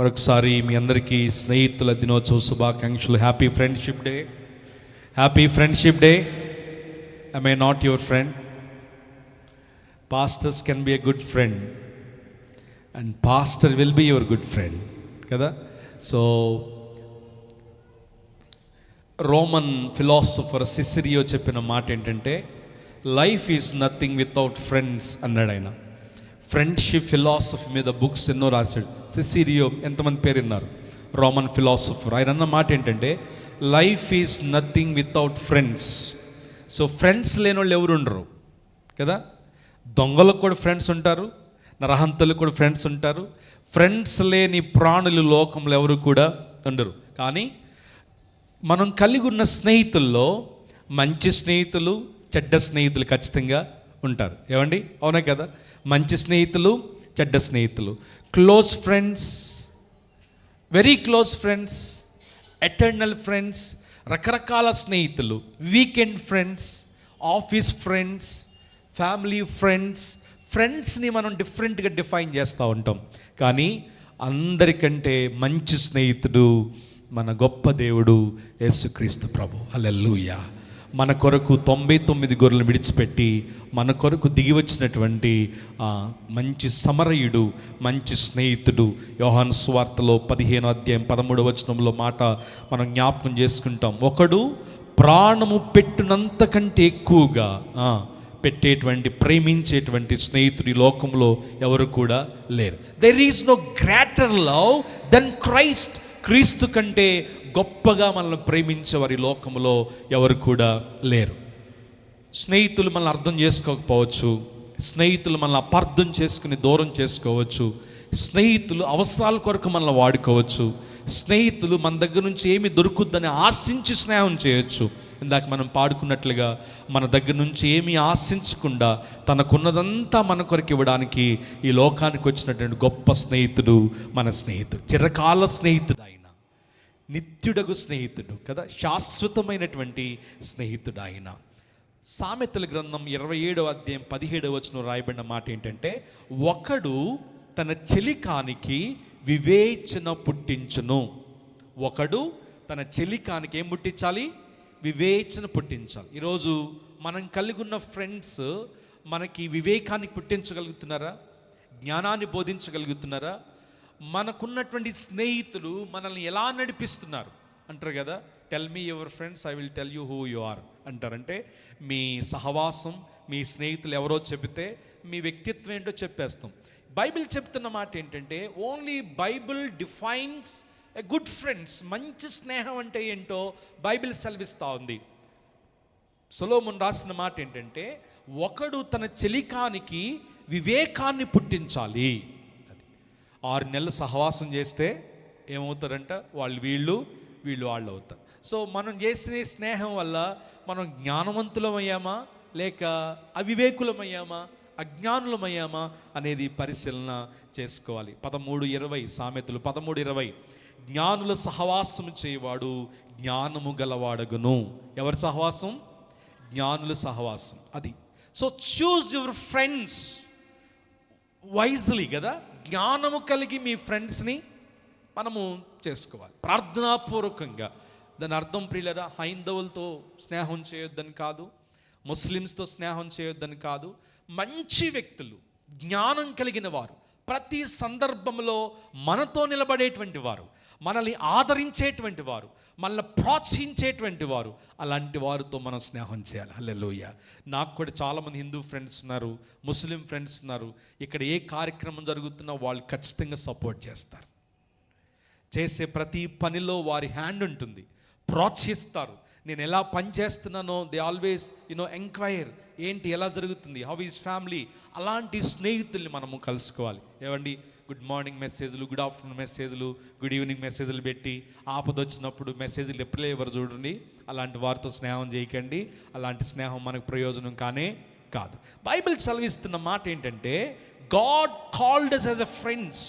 మరొకసారి మీ అందరికీ స్నేహితుల దినోత్సవ శుభాకాంక్షలు. Happy friendship day. Happy friendship day. I may not your friend. Pastors can be a good friend and pastor will be your good friend కదా. So Roman philosopher సిసిరియో చెప్పిన మాట ఏంటంటే, life is nothing without friends అన్నాడు ఆయన. Friendship philosophy మీద books ఎన్నో రాశాడు సిసిరియో. ఎంతమంది పేరు విన్నారు? Roman philosopher. ఆయన అన్న మాట ఏంటంటే, life is nothing without friends. So friends లేని వాళ్ళు ఎవరు ఉండరు కదా. దొంగలకు కూడా ఫ్రెండ్స్ ఉంటారు, నరహంతలకు కూడా ఫ్రెండ్స్ ఉంటారు. ఫ్రెండ్స్ లేని ప్రాణులు లోకంలో ఎవరు కూడా ఉండరు. కానీ మనం కలిగి ఉన్న స్నేహితుల్లో మంచి స్నేహితులు, చెడ్డ స్నేహితులు ఖచ్చితంగా ఉంటారు. ఏమండి, అవునా కదా? మంచి స్నేహితులు, చెడ్డ స్నేహితులు, close friends, very close friends, eternal friends, రకరకాల స్నేహితులు, weekend friends, office friends, family friends. ఫ్రెండ్స్ని మనం డిఫరెంట్గా డిఫైన్ చేస్తూ ఉంటాం. కానీ అందరికంటే మంచి స్నేహితుడు మన గొప్ప దేవుడు యేసుక్రీస్తు ప్రభు. హల్లెలూయా. మన కొరకు 99 గొర్రెలను విడిచిపెట్టి మన కొరకు దిగి వచ్చినటువంటి మంచి సమరయుడు, మంచి స్నేహితుడు. యోహాను సువార్తలో 15వ అధ్యాయం 13వ వచనంలో మాట మనం జ్ఞాపకం చేసుకుంటాం. ఒకడు ప్రాణము పెట్టినంత కంటే ఎక్కువగా పెట్టేటువంటి, ప్రేమించేటువంటి స్నేహితుడి లోకంలో ఎవరు కూడా లేరు. There is no greater love than Christ. క్రీస్తు కంటే గొప్పగా మనల్ని ప్రేమించేవారి లోకంలో ఎవరు కూడా లేరు. స్నేహితులు మనల్ని అర్థం చేసుకోకపోవచ్చు, స్నేహితులు మనల్ని అపార్థం చేసుకుని దూరం చేసుకోవచ్చు, స్నేహితులు అవసరాల కొరకు మనల్ని వాడుకోవచ్చు, స్నేహితులు మన దగ్గర నుంచి ఏమి దొరుకుద్దని ఆశించి స్నేహం చేయొచ్చు. ఇందాక మనం పాడుకున్నట్లుగా మన దగ్గర నుంచి ఏమీ ఆశించకుండా తనకున్నదంతా మన కొరకు ఇవ్వడానికి ఈ లోకానికి వచ్చినటువంటి గొప్ప స్నేహితుడు మన స్నేహితుడు. చిరకాల స్నేహితుడు ఆయన, నిత్యుడగు స్నేహితుడు కదా, శాశ్వతమైనటువంటి స్నేహితుడు ఆయన. సామెతల గ్రంథం 27వ అధ్యాయం 17వ వచనం రాయబడిన మాట ఏంటంటే, ఒకడు తన చెలికానికి వివేచన పుట్టించును. ఒకడు తన చెలికానికి ఏం పుట్టించాలి? వివేచన పుట్టించాలి. ఈరోజు మనం కలిగి ఉన్న ఫ్రెండ్స్ మనకి వివేకాన్ని పుట్టించగలుగుతున్నారా? జ్ఞానాన్ని బోధించగలుగుతున్నారా? మనకున్నటువంటి స్నేహితులు మనల్ని ఎలా నడిపిస్తున్నారు అంటారు కదా. Tell me your friends, I will tell you who you are అంటారంటే, మీ సహవాసం, మీ స్నేహితులు ఎవరో చెబితే మీ వ్యక్తిత్వం ఏంటో చెప్పేస్తాం. బైబిల్ చెప్తున్న మాట ఏంటంటే, only Bible defines a good friends. మంచి స్నేహం అంటే ఏంటో బైబిల్ సెలవిస్తూ ఉంది. సొలొమోను రాసిన మాట ఏంటంటే, ఒకడు తన చెలికానికి వివేకాన్ని పుట్టించాలి. అది 6 నెలలు సహవాసం చేస్తే ఏమవుతారంట? వీళ్ళు వాళ్ళు అవుతారు. సో మనం చేసిన స్నేహం వల్ల మనం జ్ఞానవంతులమయ్యామా లేక అవివేకులమయ్యామా, అజ్ఞానులమయ్యామా అనేది పరిశీలన చేసుకోవాలి. 13:20 సామెతలు 13:20, జ్ఞానుల సహవాసం చేయవాడు జ్ఞానము గలవాడగును. ఎవరి సహవాసం? జ్ఞానుల సహవాసం. అది. So choose your friends wisely కదా. జ్ఞానము కలిగి మీ ఫ్రెండ్స్ని మనము చేసుకోవాలి ప్రార్థనాపూర్వకంగా. దాని అర్థం ప్రియులరా, హైందవులతో స్నేహం చేయొద్దని కాదు, ముస్లిమ్స్తో స్నేహం చేయొద్దని కాదు. మంచి వ్యక్తులు, జ్ఞానం కలిగిన వారు, ప్రతి సందర్భంలో మనతో నిలబడేటువంటి వారు, మనల్ని ఆదరించేటువంటి వారు, మనల్ని ప్రోత్సహించేటువంటి వారు, అలాంటి వారితో మనం స్నేహం చేయాలి. హల్లెలూయా. నాకు కూడా చాలామంది హిందూ ఫ్రెండ్స్ ఉన్నారు, ముస్లిం ఫ్రెండ్స్ ఉన్నారు. ఇక్కడ ఏ కార్యక్రమం జరుగుతున్నా వాళ్ళు ఖచ్చితంగా సపోర్ట్ చేస్తారు. చేసే ప్రతి పనిలో వారి హ్యాండ్ ఉంటుంది, ప్రోత్సహిస్తారు. నేను ఎలా పని చేస్తున్నానో దే ఆల్వేస్ ఎంక్వైర్, ఏంటి ఎలా జరుగుతుంది, హౌ ఈజ్ ఫ్యామిలీ. అలాంటి స్నేహితుల్ని మనము కలుసుకోవాలి. ఏమండి, గుడ్ మార్నింగ్ మెసేజ్లు, గుడ్ ఆఫ్టర్నూన్ మెసేజ్లు, గుడ్ ఈవినింగ్ మెసేజ్లు పెట్టి ఆపదొచ్చినప్పుడు మెసేజ్లు ఎప్పుడే ఎవరు చూడండి. అలాంటి వారితో స్నేహం చేయకండి. అలాంటి స్నేహం మనకు ప్రయోజనం కానే కాదు. బైబిల్ సెలవిస్తున్న మాట ఏంటంటే, God called us as a friends.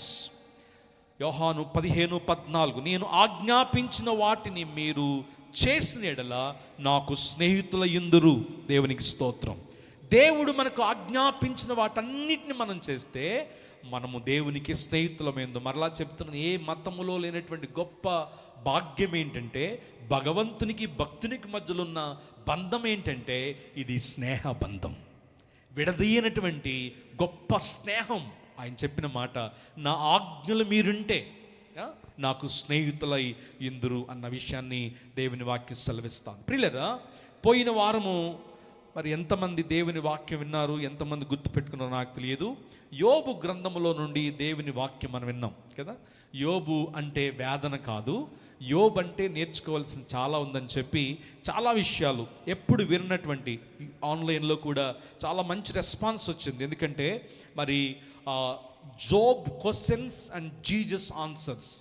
యోహాను 15:14, నేను ఆజ్ఞాపించిన వాటిని మీరు చేసిన ఎడల నాకు స్నేహితుల యుందురు. దేవునికి స్తోత్రం. దేవుడు మనకు ఆజ్ఞాపించిన వాటన్నిటిని మనం చేస్తే మనము దేవునికి స్నేహితులమైందో. మరలా చెప్తున్నాను, ఏ మతములో లేనటువంటి గొప్ప భాగ్యం ఏంటంటే, భగవంతునికి భక్తునికి మధ్యలో ఉన్న బంధం ఏంటంటే ఇది స్నేహ బంధం, విడదీయనటువంటి గొప్ప స్నేహం. ఆయన చెప్పిన మాట, నా ఆజ్ఞలు మీరుంటే నాకు స్నేహితులై ఇందురు అన్న విషయాన్ని దేవుని వాక్యం సెలవిస్తాను. ప్రియులారా, పోయిన వారము మరి ఎంతమంది దేవుని వాక్యం విన్నారు, ఎంతమంది గుర్తుపెట్టుకున్నారో నాకు తెలియదు. యోబు గ్రంథములో నుండి దేవుని వాక్యం మనం విన్నాం కదా. యోబు అంటే వేదన కాదు, యోబు అంటే నేర్చుకోవాల్సిన చాలా ఉందని చెప్పి చాలా విషయాలు ఎప్పుడు విన్నటువంటి ఆన్లైన్లో కూడా చాలా మంచి రెస్పాన్స్ వచ్చింది. ఎందుకంటే మరి Job questions and Jesus answers,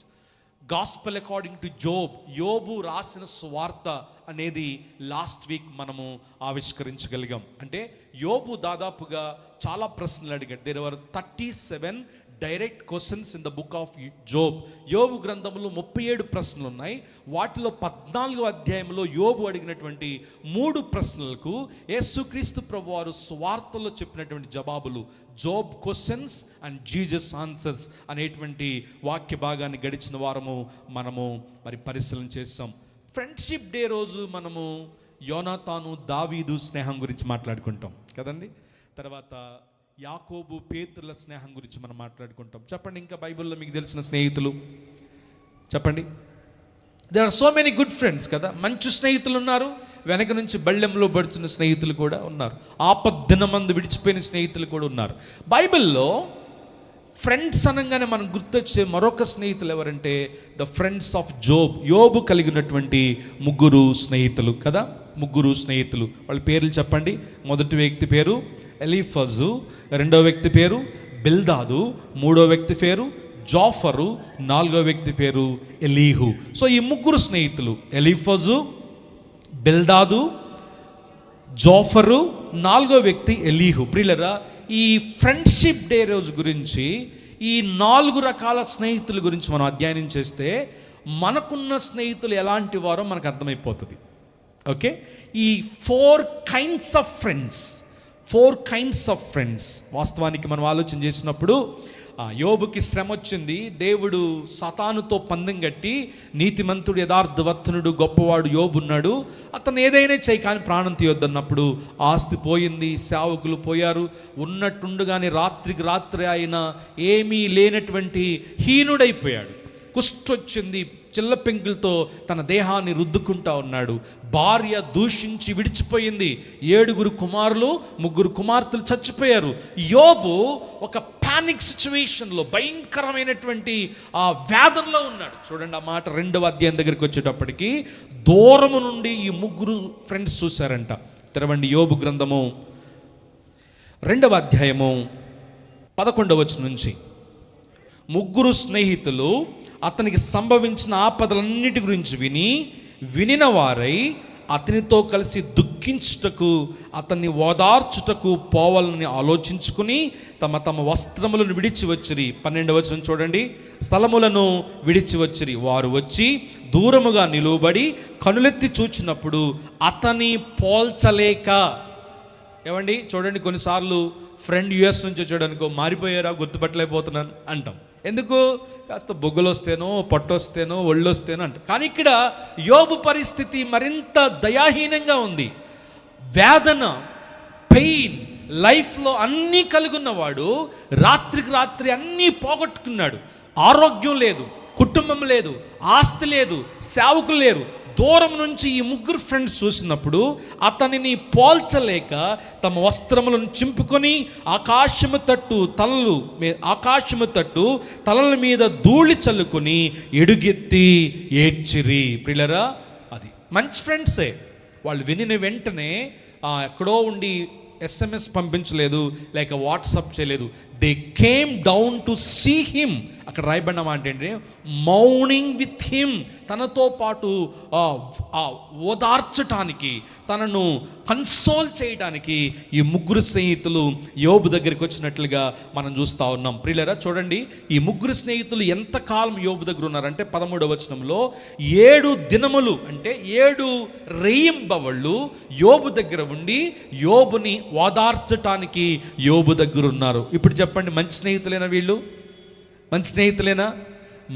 gospel according to Job, యోబు రాసిన స్వార్త అనేది లాస్ట్ వీక్ మనము ఆవిష్కరించగలిగాం. అంటే యోబు దాదాపుగా చాలా ప్రశ్నలు అడిగాడు. There were 37 direct questions in the book of Job. యోబు గ్రంథంలో 37 ప్రశ్నలు ఉన్నాయి. వాటిలో 14వ అధ్యాయంలో యోబు అడిగినటువంటి 3 ప్రశ్నలకు యేసుక్రీస్తు ప్రభువారు స్వార్థలో చెప్పినటువంటి జవాబులు, Job questions and Jesus answers అనేటువంటి వాక్య భాగాన్ని గడిచిన వారము మనము మరి పరిశీలన చేస్తాం. ఫ్రెండ్షిప్ డే రోజు మనము యోనాతాను దావీదు స్నేహం గురించి మాట్లాడుకుంటాం కదండి. తర్వాత యాకోబు పేతురుల స్నేహం గురించి మనం మాట్లాడుకుంటాం. చెప్పండి, ఇంకా బైబిల్లో మీకు తెలిసిన స్నేహితులు చెప్పండి. There are so many good friends కదా. మంచి స్నేహితులు ఉన్నారు, వెనక నుంచి బళ్ళెంలో పడుతున్న స్నేహితులు కూడా ఉన్నారు, ఆపద్దినమందు విడిచిపోయిన స్నేహితులు కూడా ఉన్నారు. బైబిల్లో ఫ్రెండ్స్ అనగానే మనం గుర్తొచ్చే మరొక స్నేహితులు ఎవరంటే ద ఫ్రెండ్స్ ఆఫ్ జోబ్. యోబు కలిగినటువంటి 3 స్నేహితులు కదా. 3 స్నేహితులు, వాళ్ళ పేర్లు చెప్పండి. మొదటి వ్యక్తి పేరు ఎలీఫజు, రెండవ వ్యక్తి పేరు బిల్దాదు, మూడో వ్యక్తి పేరు జోఫరు, 4వ వ్యక్తి పేరు ఎలీహు. సో ఈ 3 స్నేహితులు, ఎలీఫజు, బిల్దాదు, జోఫరు, 4వ వ్యక్తి ఎలీహు. ప్రియులరా, ఈ ఫ్రెండ్షిప్ డే రోజు గురించి ఈ 4 రకాల స్నేహితుల గురించి మనం అధ్యయనం చేస్తే మనకున్న స్నేహితులు ఎలాంటి వారో మనకు అర్థమైపోతుంది. ఓకే, ఈ 4 kinds of friends, 4 kinds of friends. వాస్తవానికి మనం ఆలోచన చేసినప్పుడు యోబుకి శ్రమ వచ్చింది. దేవుడు సతానుతో పందెం కట్టి, నీతిమంతుడు యథార్థవర్తనుడు గొప్పవాడు యోబున్నాడు, అతను ఏదైనా చేయి కానీ ప్రాణం తీయొద్దన్నప్పుడు ఆస్తి పోయింది, సేవకులు పోయారు, ఉన్నట్టుండగానే రాత్రికి రాత్రి ఆయన ఏమీ లేనటువంటి హీనుడైపోయాడు. కుష్ఠొచ్చింది, చిల్ల పెంకులతో తన దేహాన్ని రుద్దుకుంటా ఉన్నాడు. భార్య దూషించి విడిచిపోయింది. 7 కుమారులు, 3 కుమార్తెలు చచ్చిపోయారు. యోబు ఒక పానిక్ సిచ్యువేషన్లో, భయంకరమైనటువంటి ఆ వేదనలో ఉన్నాడు. చూడండి ఆ మాట 2వ అధ్యాయం దగ్గరికి వచ్చేటప్పటికి దూరము నుండి ఈ 3 ఫ్రెండ్స్ చూశారంట. తెరవండి యోబు గ్రంథము 2వ అధ్యాయము 11వ వచనం నుంచి. 3 స్నేహితులు అతనికి సంభవించిన ఆపదలన్నిటి గురించి వినిన వారై అతనితో కలిసి దుఃఖించుటకు, అతన్ని ఓదార్చుటకు పోవాలని ఆలోచించుకుని తమ తమ వస్త్రములను విడిచి వచ్చిరి. 12వ వచనం చూడండి. స్థలములను విడిచి వచ్చిరి. వారు వచ్చి దూరముగా నిలువబడి కనులెత్తి చూచినప్పుడు అతని పోల్చలేక. ఏమండి చూడండి, కొన్నిసార్లు ఫ్రెండ్ యుఎస్ నుంచి వచ్చాడనుకో, మారిపోయారా గుర్తుపట్టలేకపోతున్నాను అంటాం. ఎందుకు? కాస్త బొగ్గులు వస్తేనో, పొట్టు వస్తేనో, ఒళ్ళు వస్తేనో అంట. కానీ ఇక్కడ యోబు పరిస్థితి మరింత దయాహీనంగా ఉంది. వేదన, పెయిన్, లైఫ్లో అన్నీ కలిగున్నవాడు రాత్రికి రాత్రి అన్నీ పోగొట్టుకున్నాడు. ఆరోగ్యం లేదు, కుటుంబం లేదు, ఆస్తి లేదు, సేవకులు లేరు. దూరం నుంచి ఈ 3 ఫ్రెండ్స్ చూసినప్పుడు అతనిని పోల్చలేక తమ వస్త్రములను చింపుకొని ఆకాశము తట్టు తలల మీద ధూళి చల్లుకొని ఎడుగెత్తి ఏడ్చిరి. ప్రియులరా, అది మంచి ఫ్రెండ్సే. వాళ్ళు వినిన వెంటనే ఎక్కడో ఉండి SMS పంపించలేదు, లేక వాట్సాప్ చేయలేదు. They came down to see him అక్కడ రాయబడిన మాట ఏంటంటే మౌనింగ్ విత్ హిమ్, తనతో పాటు ఓదార్చటానికి, తనను కన్సోల్ చేయడానికి ఈ ముగ్గురు స్నేహితులు యోబు దగ్గరికి వచ్చినట్లుగా మనం చూస్తూ ఉన్నాం. ప్రియులారా చూడండి, ఈ ముగ్గురు స్నేహితులు ఎంతకాలం యోబు దగ్గర ఉన్నారంటే 13వ వచనంలో 7 దినములు అంటే 7 రేయింబవళ్ళు యోబు దగ్గర ఉండి యోబుని ఓదార్చటానికి యోబు దగ్గర ఉన్నారు. ఇప్పుడు చెప్పండి, మంచి స్నేహితులేనా వీళ్ళు? మంచి స్నేహితులేనా?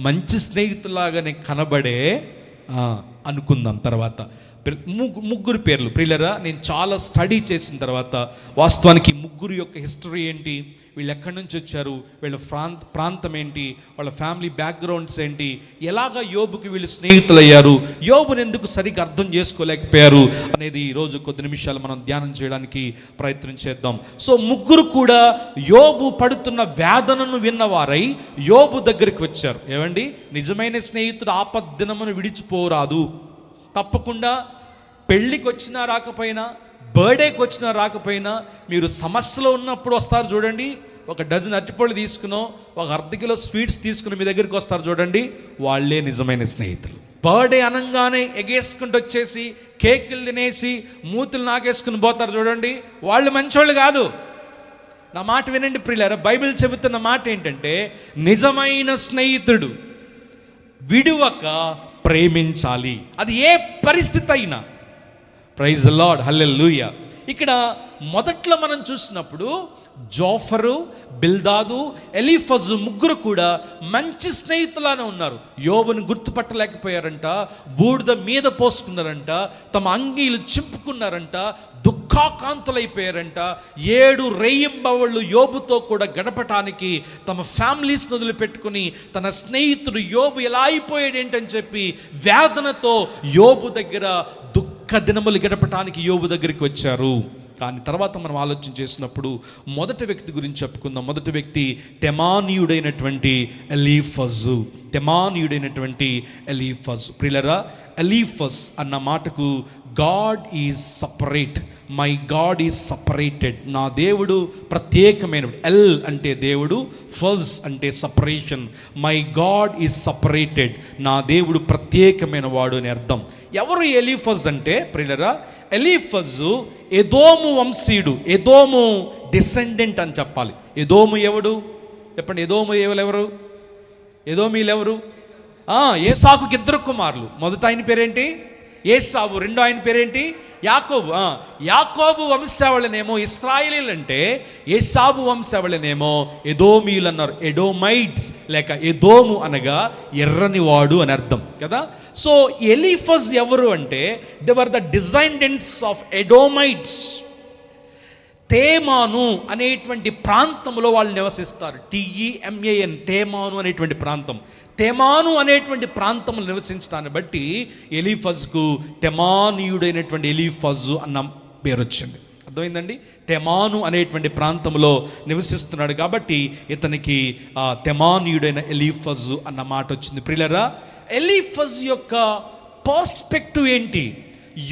మంచి స్నేహితులాగానే కనబడే అనుకుందాం. తర్వాత ముగ్గురు పేర్లు ప్రియులరా, నేను చాలా స్టడీ చేసిన తర్వాత వాస్తవానికి ముగ్గురు యొక్క హిస్టరీ ఏంటి, వీళ్ళు ఎక్కడి నుంచి వచ్చారు, వీళ్ళ ప్రాంతం ఏంటి, వాళ్ళ ఫ్యామిలీ బ్యాక్గ్రౌండ్స్ ఏంటి, ఎలాగా యోబుకి వీళ్ళు స్నేహితులయ్యారు, యోబుని ఎందుకు సరిగ్గా అర్థం చేసుకోలేకపోయారు అనేది ఈరోజు కొద్ది నిమిషాలు మనం ధ్యానం చేయడానికి ప్రయత్నం చేద్దాం. సో ముగ్గురు కూడా యోబు పడుతున్న వేదనను విన్నవారై యోబు దగ్గరికి వచ్చారు. ఏమండి, నిజమైన స్నేహితుడు ఆపద్దినమును విడిచిపోరాదు. తప్పకుండా పెళ్ళికి వచ్చినా రాకపోయినా, బర్త్డేకి వచ్చినా రాకపోయినా, మీరు సమస్యలో ఉన్నప్పుడు వస్తారు చూడండి, ఒక డజన్ అరటిపళ్ళు తీసుకునో ఒక అర్ధ కిలో స్వీట్స్ తీసుకుని మీ దగ్గరికి వస్తారు చూడండి, వాళ్ళే నిజమైన స్నేహితులు. బర్త్డే అనగానే ఎగేసుకుంటూ వచ్చేసి కేకులు తినేసి మూతులు నాకేసుకుని పోతారు చూడండి, వాళ్ళు మంచోళ్ళు కాదు. నా మాట వినండి ప్రియులారా, బైబిల్ చెబుతున్న మాట ఏంటంటే నిజమైన స్నేహితుడు విడువక ప్రేమించాలి, అది ఏ పరిస్థితి అయినా. ప్రైజ్ ది లార్డ్, హల్లెలూయా. ఇక్కడ మొదట్లో మనం చూసినప్పుడు జోఫరు, బిల్దాదు, ఎలీఫజు ముగ్గురు కూడా మంచి స్నేహితులానే ఉన్నారు. యోబుని గుర్తుపట్టలేకపోయారంట, బూడిద మీద పోసుకున్నారంట, తమ అంగీలు చింపుకున్నారంట, దుఃఖాకాంతులైపోయారంట. 7 రేయింబవళ్ళు యోబుతో కూడా గడపటానికి తమ ఫ్యామిలీస్ని వదిలిపెట్టుకుని తన స్నేహితుడు యోబు ఎలా అయిపోయాడు ఏంటని చెప్పి వేదనతో యోబు దగ్గర దుఃఖ దినములు గడపటానికి యోబు దగ్గరికి వచ్చారు. కానీ తర్వాత మనం ఆలోచన చేసినప్పుడు మొదటి వ్యక్తి గురించి చెప్పుకుందాం. మొదటి వ్యక్తి తెమానీయుడైనటువంటి ఎలీఫజు. తెమానీయుడైనటువంటి ఎలీఫజు. ప్రియులరా, ఎలీఫస్ అన్న మాటకు God is separate, my God is separated, నా దేవుడు ప్రత్యేకమైన. ఎల్ అంటే దేవుడు, ఫజ్ అంటే separation. My God is separated, నా దేవుడు ప్రత్యేకమైన వాడు అని అర్థం. ఎవరు ఎలీఫజ్ అంటే ప్రియులరా, ఎలీఫజు ఎదోము వంశీయుడు, ఎదోము డిసెండెంట్ అని చెప్పాలి. ఎదోము ఎవడు చెప్పండి? ఎదోము ఎవరు? ఎదోమీలెవరు? ఏసాకుకి 2 కుమారులు. మొదట ఆయన పేరేంటి? ఏసావు. రెండో ఆయన పేరేంటి? యాకోబు. యాకోబు వంశావళినేమో ఇశ్రాయేలీలు అంటే, ఏసాబు వంశావళినేమో ఎదోమీలు అన్నారు. ఎడోమైట్స్ లేక ఎదోము అనగా ఎర్రని వాడు అని అర్థం కదా. సో ఎలీఫజ్ ఎవరు అంటే దే వర్ ద డిజైండెంట్స్ ఆఫ్ ఎడోమైట్స్. తేమాను అనేటువంటి ప్రాంతంలో వాళ్ళు నివసిస్తారు. TEMAN, తేమాను అనేటువంటి ప్రాంతం. తెమాను అనేటువంటి ప్రాంతంలో నివసించడాన్ని బట్టి ఎలీఫజ్కు తెమానీయుడైనటువంటి ఎలీఫజు అన్న పేరు వచ్చింది. అర్థమైందండి? తెమాను అనేటువంటి ప్రాంతంలో నివసిస్తున్నాడు కాబట్టి ఇతనికి తెమానీయుడైన ఎలీఫజు అన్న మాట వచ్చింది. ప్రియులరా, ఎలీఫజ్ యొక్క పర్స్పెక్టివ్ ఏంటి?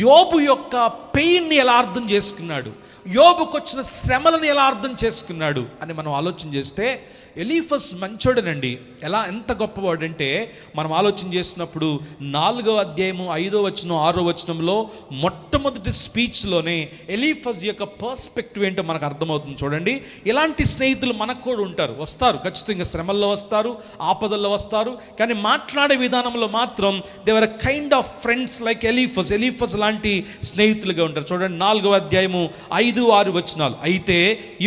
యోబు యొక్క పెయిన్ని ఎలా అర్థం చేసుకున్నాడు, యోబుకు వచ్చిన శ్రమలను ఎలా అర్థం చేసుకున్నాడు అని మనం ఆలోచన చేస్తే ఎలీఫస్ మంచోడనండి. ఎంత గొప్పవాడంటే మనం ఆలోచన చేసినప్పుడు 4వ అధ్యాయము 5వ వచనం 6వ వచనంలో మొట్టమొదటి స్పీచ్లోనే ఎలీఫజ్ యొక్క పర్స్పెక్టివ్ ఏంటో మనకు అర్థమవుతుంది. చూడండి, ఇలాంటి స్నేహితులు మనకు కూడా ఉంటారు, వస్తారు ఖచ్చితంగా. శ్రమల్లో వస్తారు, ఆపదల్లో వస్తారు, కానీ మాట్లాడే విధానంలో మాత్రం they were kind of friends like Eliphaz. Eliphaz లాంటి స్నేహితులుగా ఉంటారు. చూడండి, 4వ అధ్యాయము 5-6 వచనాలు. అయితే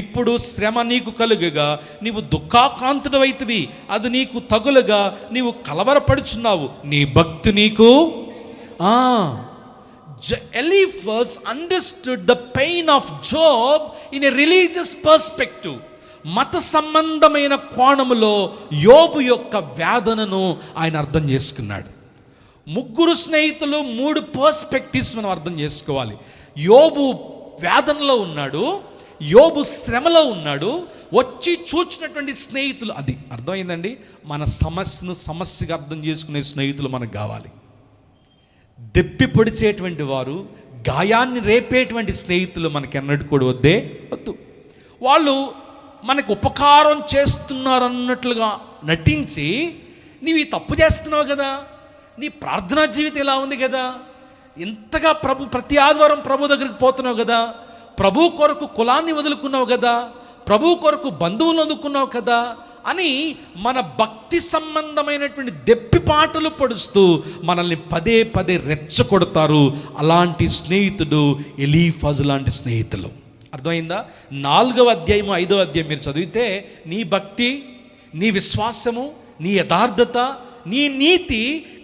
ఇప్పుడు శ్రమ నీకు కలుగగా నీవు దుఃఖాక్రాంతుడవైతివి, అది నీకు తగులుగా నీవు కలవరపడుచున్నావు, నీ భక్తి నీకు. Eliphaz understood the pain of Job in a religious perspective. మత సంబంధమైన కోణములో యోబు యొక్క వేదనను ఆయన అర్థం చేసుకున్నాడు. ముగ్గురు స్నేహితులు 3 పర్స్పెక్టివ్స్ మనం అర్థం చేసుకోవాలి. యోబు వేదనలో ఉన్నాడు, యోబు శ్రమలో ఉన్నాడు, వచ్చి చూచినటువంటి స్నేహితులు. అది అర్థమైందండి? మన సమస్యను సమస్యగా అర్థం చేసుకునే స్నేహితులు మనకు కావాలి. దెప్పి పొడిచేటువంటి వారు, గాయాన్ని రేపేటువంటి స్నేహితులు మనకి ఎన్నడూ కూడా వద్దు. వాళ్ళు మనకు ఉపకారం చేస్తున్నారు అన్నట్లుగా నటించి నీవు ఈ తప్పు చేస్తున్నావు కదా, నీ ప్రార్థనా జీవితం ఇలా ఉంది కదా, ఇంతగా ప్రతి ఆదివారం ప్రభు దగ్గరికి పోతున్నావు కదా, ప్రభు కొరకు కులాన్ని వదులుకున్నావు కదా, ప్రభు కొరకు బంధువులను వదులుకున్నావు కదా అని మన భక్తి సంబంధమైనటువంటి దెప్పిపాటలు పడుస్తూ మనల్ని పదే పదే రెచ్చగొడతారు. అలాంటి స్నేహితుడు ఎలీఫజు లాంటి స్నేహితులు. అర్థమైందా? 4వ అధ్యాయం 5వ అధ్యాయం మీరు చదివితే నీ భక్తి, నీ విశ్వాసము, నీ యథార్థత, నీ నీతి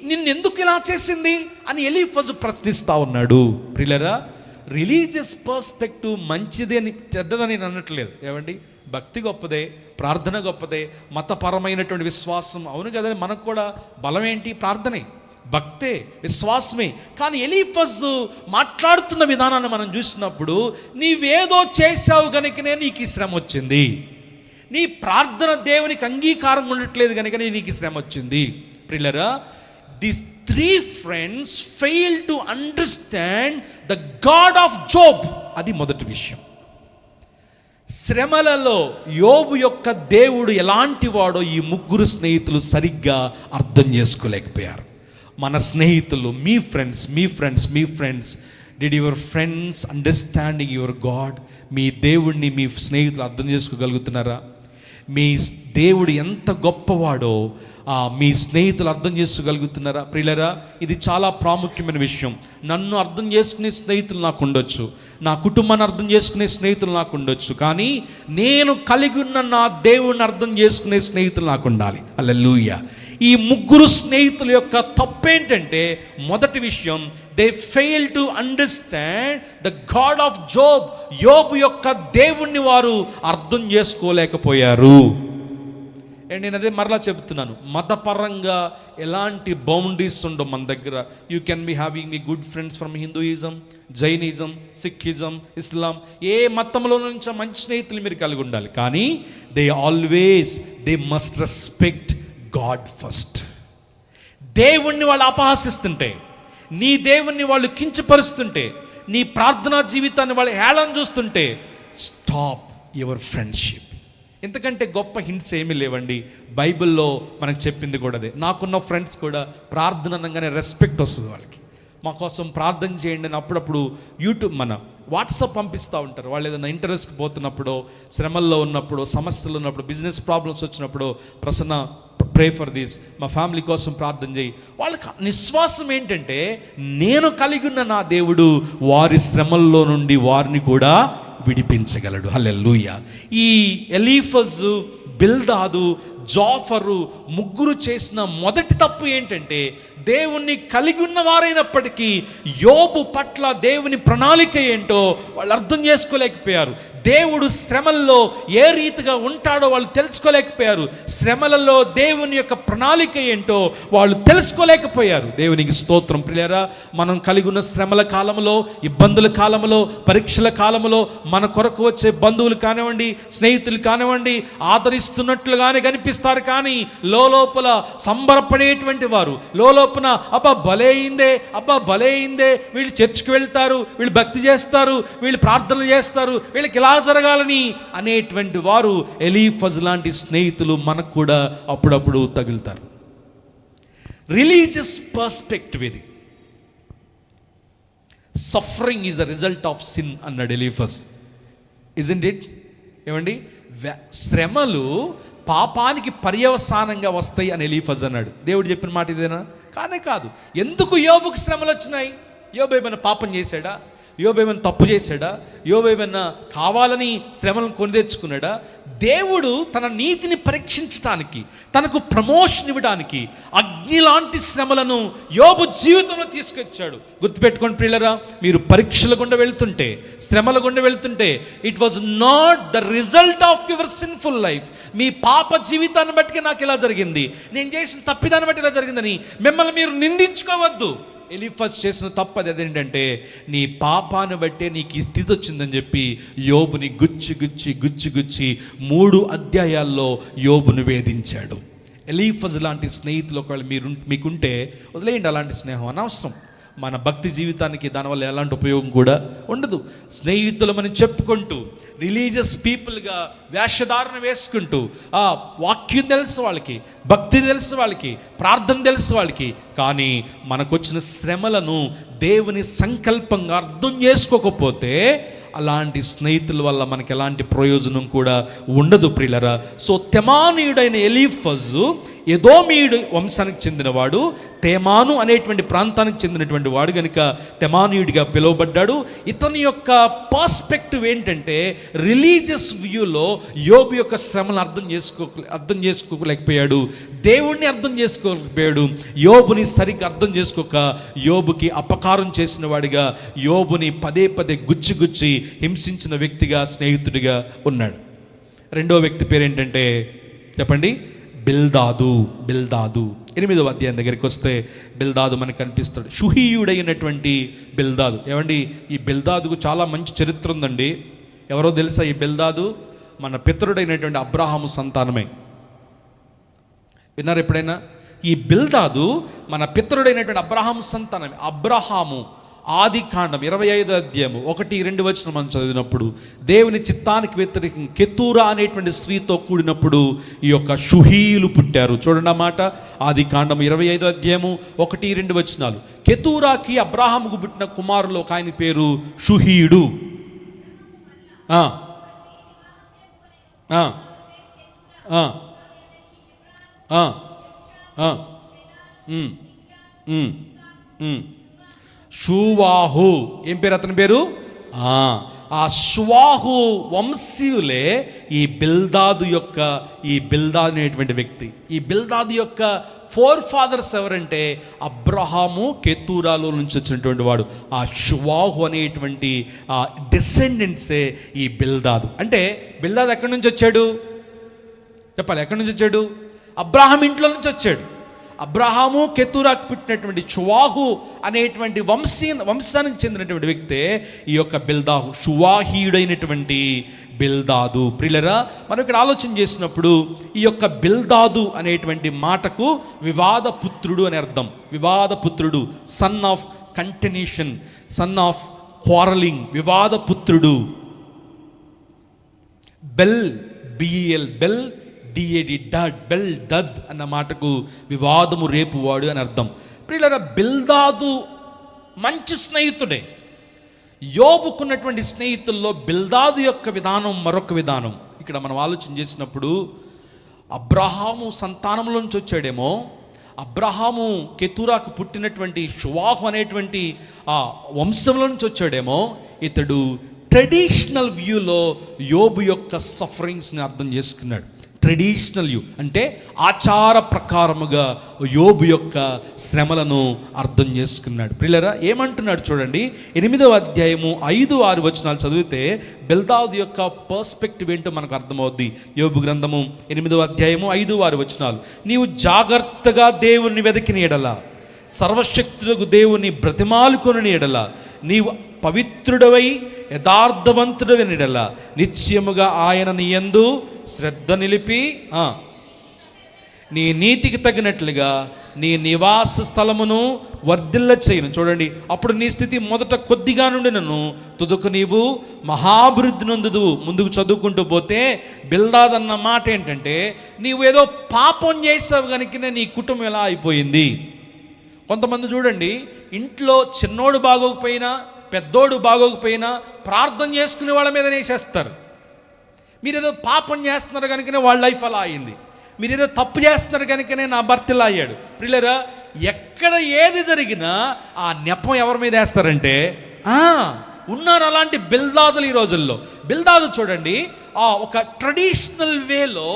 నిన్నెందుకు ఇలా చేసింది అని ఎలీఫజు ప్రశ్నిస్తూ ఉన్నాడు. ప్రియులారా, రిలీజియస్ పర్స్పెక్టివ్ మంచిది అని చెడ్డదని నేను అనట్లేదు. ఏమండి, భక్తి గొప్పదే, ప్రార్థన గొప్పదే, మతపరమైనటువంటి విశ్వాసం అవును కదా, మనకు కూడా బలం ఏంటి? ప్రార్థనే, భక్తే, విశ్వాసమే. కానీ ఎలీఫజు మాట్లాడుతున్న విధానాన్ని మనం చూసినప్పుడు నీవేదో చేసావు కనుకనే నీకు ఈ శ్రమ వచ్చింది, నీ ప్రార్థన దేవునికి అంగీకారం ఉండట్లేదు కనుకనే నీకు ఈ శ్రమ వచ్చింది. ప్రియులారా, these 3 friends failed to understand the God of Job. అది మొదటి విషయం. శ్రమలలో యోబు యొక్క దేవుడు ఎలాంటి వాడో ఈ 3 స్నేహితులు సరిగ్గా అర్థం చేసుకోలేకపోయారు. మన స్నేహితులు, మీ friends did your friends understanding your God? మీ దేవుడిని మీ స్నేహితులు అర్థం చేసుకోగలుగుతున్నారా? మీ దేవుడు ఎంత గొప్పవాడో మీ స్నేహితులు అర్థం చేసుకోగలుగుతున్నారా? ప్రియులారా, ఇది చాలా ప్రాముఖ్యమైన విషయం. నన్ను అర్థం చేసుకునే స్నేహితులు నాకు ఉండొచ్చు, నా కుటుంబాన్ని అర్థం చేసుకునే స్నేహితులు నాకు ఉండొచ్చు, కానీ నేను కలిగి ఉన్న నా దేవుడిని అర్థం చేసుకునే స్నేహితులు నాకు ఉండాలి. హల్లెలూయా. ఈ 3 స్నేహితుల యొక్క తప్పేంటంటే, మొదటి విషయం, they fail to understand the God of Job. యోబు యొక్క దేవుణ్ణి వారు అర్థం చేసుకోలేకపోయారు. నేను అదే మరలా చెబుతున్నాను, మతపరంగా ఎలాంటి బౌండరీస్ ఉండవు మన దగ్గర. యూ కెన్ బి హ్యావింగ్ మీ good friends from Hinduism, Jainism, Sikhism, Islam, ఏ మతంలో నుంచి మంచి స్నేహితులు మీరు కలిగి ఉండాలి. కానీ they must respect God first. దేవుణ్ణి వాళ్ళు అపహాసిస్తుంటే, నీ దేవుణ్ణి వాళ్ళు కించపరుస్తుంటే, నీ ప్రార్థనా జీవితాన్ని వాళ్ళు హేళన చూస్తుంటే, స్టాప్ యువర్ ఫ్రెండ్షిప్. ఎందుకంటే గొప్ప హింట్స్ ఏమీ లేవండి. బైబిల్లో మనకు చెప్పింది కూడా అదే. నాకున్న ఫ్రెండ్స్ కూడా ప్రార్థన అనగానే రెస్పెక్ట్ వస్తుంది వాళ్ళకి. మా కోసం ప్రార్థన చేయండి అని అప్పుడప్పుడు యూట్యూబ్ మన వాట్సాప్ పంపిస్తూ ఉంటారు. వాళ్ళు ఏదైనా ఇంటర్వ్యూస్కి పోతున్నప్పుడు, శ్రమల్లో ఉన్నప్పుడు, సమస్యలు ఉన్నప్పుడు, బిజినెస్ ప్రాబ్లమ్స్ వచ్చినప్పుడు, ప్రసన్న ప్రే ఫర్ దిస్, మా ఫ్యామిలీ కోసం ప్రార్థన చేయి. వాళ్ళకి నిశ్వాసం ఏంటంటే, నేను కలిగి ఉన్న నా దేవుడు వారి శ్రమల్లో నుండి వారిని కూడా విడిపించగలడు. హల్లెలూయా. ఈ ఎలీఫజు, బిల్దాదు, జాఫరు 3 చేసిన మొదటి తప్పు ఏంటంటే, దేవుణ్ణి కలిగి ఉన్న వారైనప్పటికీ యోబు పట్ల దేవుని ప్రణాళిక ఏంటో వాళ్ళు అర్థం చేసుకోలేకపోయారు. దేవుడు శ్రమల్లో ఏ రీతిగా ఉంటాడో వాళ్ళు తెలుసుకోలేకపోయారు. శ్రమలలో దేవుని యొక్క ప్రణాళిక ఏంటో వాళ్ళు తెలుసుకోలేకపోయారు. దేవునికి స్తోత్రం. ప్రియులారా, మనం కలిగి ఉన్న శ్రమల కాలంలో, ఇబ్బందుల కాలంలో, పరీక్షల కాలంలో మన కొరకు వచ్చే బంధువులు కానివ్వండి, స్నేహితులు కానివ్వండి, ఆదరిస్తున్నట్లుగానే కనిపిస్తారు, కానీ లోపల సంబరపడేటువంటి వారు, లోపల అబ్బా భలే అయిందే, వీళ్ళు చర్చికి వెళ్తారు, వీళ్ళు భక్తి చేస్తారు, వీళ్ళు ప్రార్థనలు చేస్తారు, వీళ్ళకి ఇలా జరగాలని అనేటువంటి వారు ఎలీఫజు లాంటి స్నేహితులు మనకు కూడా అప్పుడప్పుడు తగులుతారు. రిలీజియస్ పర్స్పెక్టివ్ ఇది. Suffering is the result of sin అన్నాడు ఎలీఫజ్. Isn't it? ఏమండి, శ్రమలు పాపానికి పర్యవసానంగా వస్తాయి అని ఎలీఫజ్ అన్నాడు. దేవుడు చెప్పిన మాట ఇదేనా? కానే కాదు. ఎందుకు యోబుకి శ్రమలు వచ్చినాయి? యోబు ఏమైనా పాపం చేశాడా? యోబు ఏమైనా తప్పు చేశాడా? యోబు ఏమైనా కావాలని శ్రమలను కొని తెచ్చుకున్నాడా? దేవుడు తన నీతిని పరీక్షించడానికి, తనకు ప్రమోషన్ ఇవ్వడానికి అగ్ని లాంటి శ్రమలను యోబు జీవితంలో తీసుకొచ్చాడు. గుర్తుపెట్టుకోండి ప్రియులారా, మీరు పరీక్షల గుండా వెళ్తుంటే, శ్రమల గుండా వెళ్తుంటే, it was not the result of your sinful life. మీ పాప జీవితాన్ని బట్టి నాకు ఇలా జరిగింది, నేను చేసిన తప్పిదాన్ని బట్టి ఇలా జరిగిందని మిమ్మల్ని మీరు నిందించుకోవద్దు. ఎలీఫజ్ చేసిన తప్పది అదేంటంటే, నీ పాపాన్ని బట్టే నీకు ఈ స్థితి వచ్చిందని చెప్పి యోబుని గుచ్చి 3 అధ్యాయాల్లో యోబును వేధించాడు. ఎలీఫజ్ లాంటి స్నేహితులు ఒకవేళ మీకుంటే వదిలేయండి. అలాంటి స్నేహం అనవసరం. మన భక్తి జీవితానికి దానివల్ల ఎలాంటి ఉపయోగం కూడా ఉండదు. స్నేహితులమని చెప్పుకుంటూ రిలీజియస్ పీపుల్గా వేషధారణ వేసుకుంటూ వాక్యం తెలుసు వాళ్ళకి, భక్తి తెలుసు వాళ్ళకి, ప్రార్థన తెలుసు వాళ్ళకి, కానీ మనకొచ్చిన శ్రమలను దేవుని సంకల్పంగా అర్థం చేసుకోకపోతే అలాంటి స్నేహితుల వల్ల మనకి ఎలాంటి ప్రయోజనం కూడా ఉండదు ప్రియులరా. సో తెమానీయుడైన ఎలీఫజు ఎదోమీయుడు వంశానికి చెందినవాడు, తేమాను అనేటువంటి ప్రాంతానికి చెందినటువంటి వాడు కనుక తెమానీయుడిగా పిలువబడ్డాడు. ఇతని యొక్క పర్స్పెక్టివ్ ఏంటంటే రిలీజియస్ వ్యూలో యోబు యొక్క శ్రమను అర్థం చేసుకోలేకపోయాడు, దేవుణ్ణి అర్థం చేసుకోలేకపోయాడు, యోబుని సరిగ్గా అర్థం చేసుకోక యోబుకి అపకారం చేసిన వాడిగా, యోబుని పదే పదే గుచ్చి హింసించిన వ్యక్తిగా, స్నేహితుడిగా ఉన్నాడు. రెండో వ్యక్తి పేరు ఏంటంటే చెప్పండి, బిల్దాదు. 8వ అధ్యాయం దగ్గరికి వస్తే బిల్దాదు మనకు కనిపిస్తాడు. షుహీయుడైనటువంటి బిల్దాదు. ఏమండి, ఈ బిల్దాదుకు చాలా మంచి చరిత్ర ఉందండి. ఎవరో తెలుసా? ఈ బిల్దాదు మన పితరుడైనటువంటి అబ్రహాము సంతానమే. విన్నారు ఎప్పుడైనా? ఈ బిల్దాదు మన పితరుడైనటువంటి అబ్రహాము సంతానమే. అబ్రహాము ఆదికాండం 25వ అధ్యాయము 1-2 వచనం మనం చదివినప్పుడు దేవుని చిత్తానికి వ్యతిరేకం కెతూరా అనేటువంటి స్త్రీతో కూడినప్పుడు ఈ యొక్క షుహీలు పుట్టారు. చూడండి ఆ మాట, ఆదికాండం 25వ అధ్యాయము 1-2 వచనాలు. కెతూరాకి అబ్రహాముకు పుట్టిన కుమారులు ఒక ఆయన పేరు షుహీయుడు. షూవాహు. ఏం పేరు అతని పేరు? ఆ షువాహు వంశీయులే ఈ బిల్దాదు అనేటువంటి వ్యక్తి. ఈ బిల్దాదు యొక్క 4 ఫాదర్స్ ఎవరంటే అబ్రహాము, కెతూరాలో నుంచి వచ్చినటువంటి వాడు. ఆ షువాహు అనేటువంటి ఆ డిసెండెంట్సే ఈ బిల్దాదు. అంటే బిల్దాదు ఎక్కడి నుంచి వచ్చాడు చెప్పాలి? ఎక్కడి నుంచి వచ్చాడు? అబ్రహాం ఇంట్లో నుంచి వచ్చాడు. అబ్రహాము, కెతూరాకు పుట్టినటువంటి షువాహు అనేటువంటి వంశానికి చెందినటువంటి వ్యక్తే ఈ యొక్క బిల్దాహు, షువాహీయుడైనటువంటి బిల్దాదు. ప్రియులరా, మనం ఇక్కడ ఆలోచన చేసినప్పుడు ఈ యొక్క బిల్దాదు అనేటువంటి మాటకు వివాదపుత్రుడు అని అర్థం. వివాదపుత్రుడు, son of continuation, son of quarreling, వివాదపుత్రుడు. బెల్ దద్ అన్న మాటకు వివాదము రేపువాడు అని అర్థం. ప్రియులారా, బిల్దాదు మంచి స్నేహితుడే. యోబుకున్నటువంటి స్నేహితుల్లో బిల్దాదు యొక్క విధానం మరొక విధానం. ఇక్కడ మనం ఆలోచన చేసినప్పుడు అబ్రహాము సంతానంలో నుంచి వచ్చాడేమో, అబ్రహాము కెతూరాకు పుట్టినటువంటి షువాహు అనేటువంటి ఆ వంశంలో నుంచి వచ్చాడేమో, ఇతడు ట్రెడిషనల్ వ్యూలో యోబు యొక్క సఫరింగ్స్ని అర్థం చేసుకున్నాడు. ట్రెడిషనల్ వ్యూ అంటే ఆచార ప్రకారముగా యోబు యొక్క శ్రమలను అర్థం చేసుకున్నాడు. ప్రియులారా, ఏమంటున్నాడు చూడండి, 8వ అధ్యాయము 5-6 వచనాలు చదివితే బిల్దాదు యొక్క పర్స్పెక్టివ్ ఏంటో మనకు అర్థమవుద్ది. యోబు గ్రంథము 8వ అధ్యాయము 5-6 వచనాలు. నీవు జాగ్రత్తగా దేవుణ్ణి వెతికిన ఎడల, సర్వశక్తులకు దేవుని బ్రతిమాలుకొని ఎడల, నీవు పవిత్రుడవై యథార్థవంతుడవైన ఎడల నిశ్చయముగా ఆయన నీ యందు శ్రద్ధ నిలిపి నీ నీతికి తగినట్లుగా నీ నివాస స్థలమును వర్ధిల్ల చేయను. చూడండి, అప్పుడు నీ స్థితి మొదట కొద్దిగా నుండి నన్ను తుదకు నీవు మహాభివృద్ధి నొందుదువు. ముందుకు చదువుకుంటూ పోతే బిల్దాద్ అన్న మాట ఏంటంటే, నీవు ఏదో పాపం చేసావు కనుకనే నీ కుటుంబం ఎలా అయిపోయింది. కొంతమంది చూడండి, ఇంట్లో చిన్నోడు బాగోకపోయినా పెద్దోడు బాగోకపోయినా ప్రార్థన చేసుకునే వాళ్ళ మీద వేసేస్తారు. మీరేదో పాపం చేస్తున్నారు కనుకనే వాళ్ళ లైఫ్ అలా అయింది, మీరేదో తప్పు చేస్తున్నారు కనుకనే నా భర్త ఇలా అయ్యాడు. ప్రియులారా, ఎక్కడ ఏది జరిగినా ఆ నెపం ఎవరి మీద వేస్తారంటే ఉన్నారు అలాంటి బిల్దాదులు ఈ రోజుల్లో. బిల్దాదు చూడండి, ఒక ట్రెడిషనల్ వేలో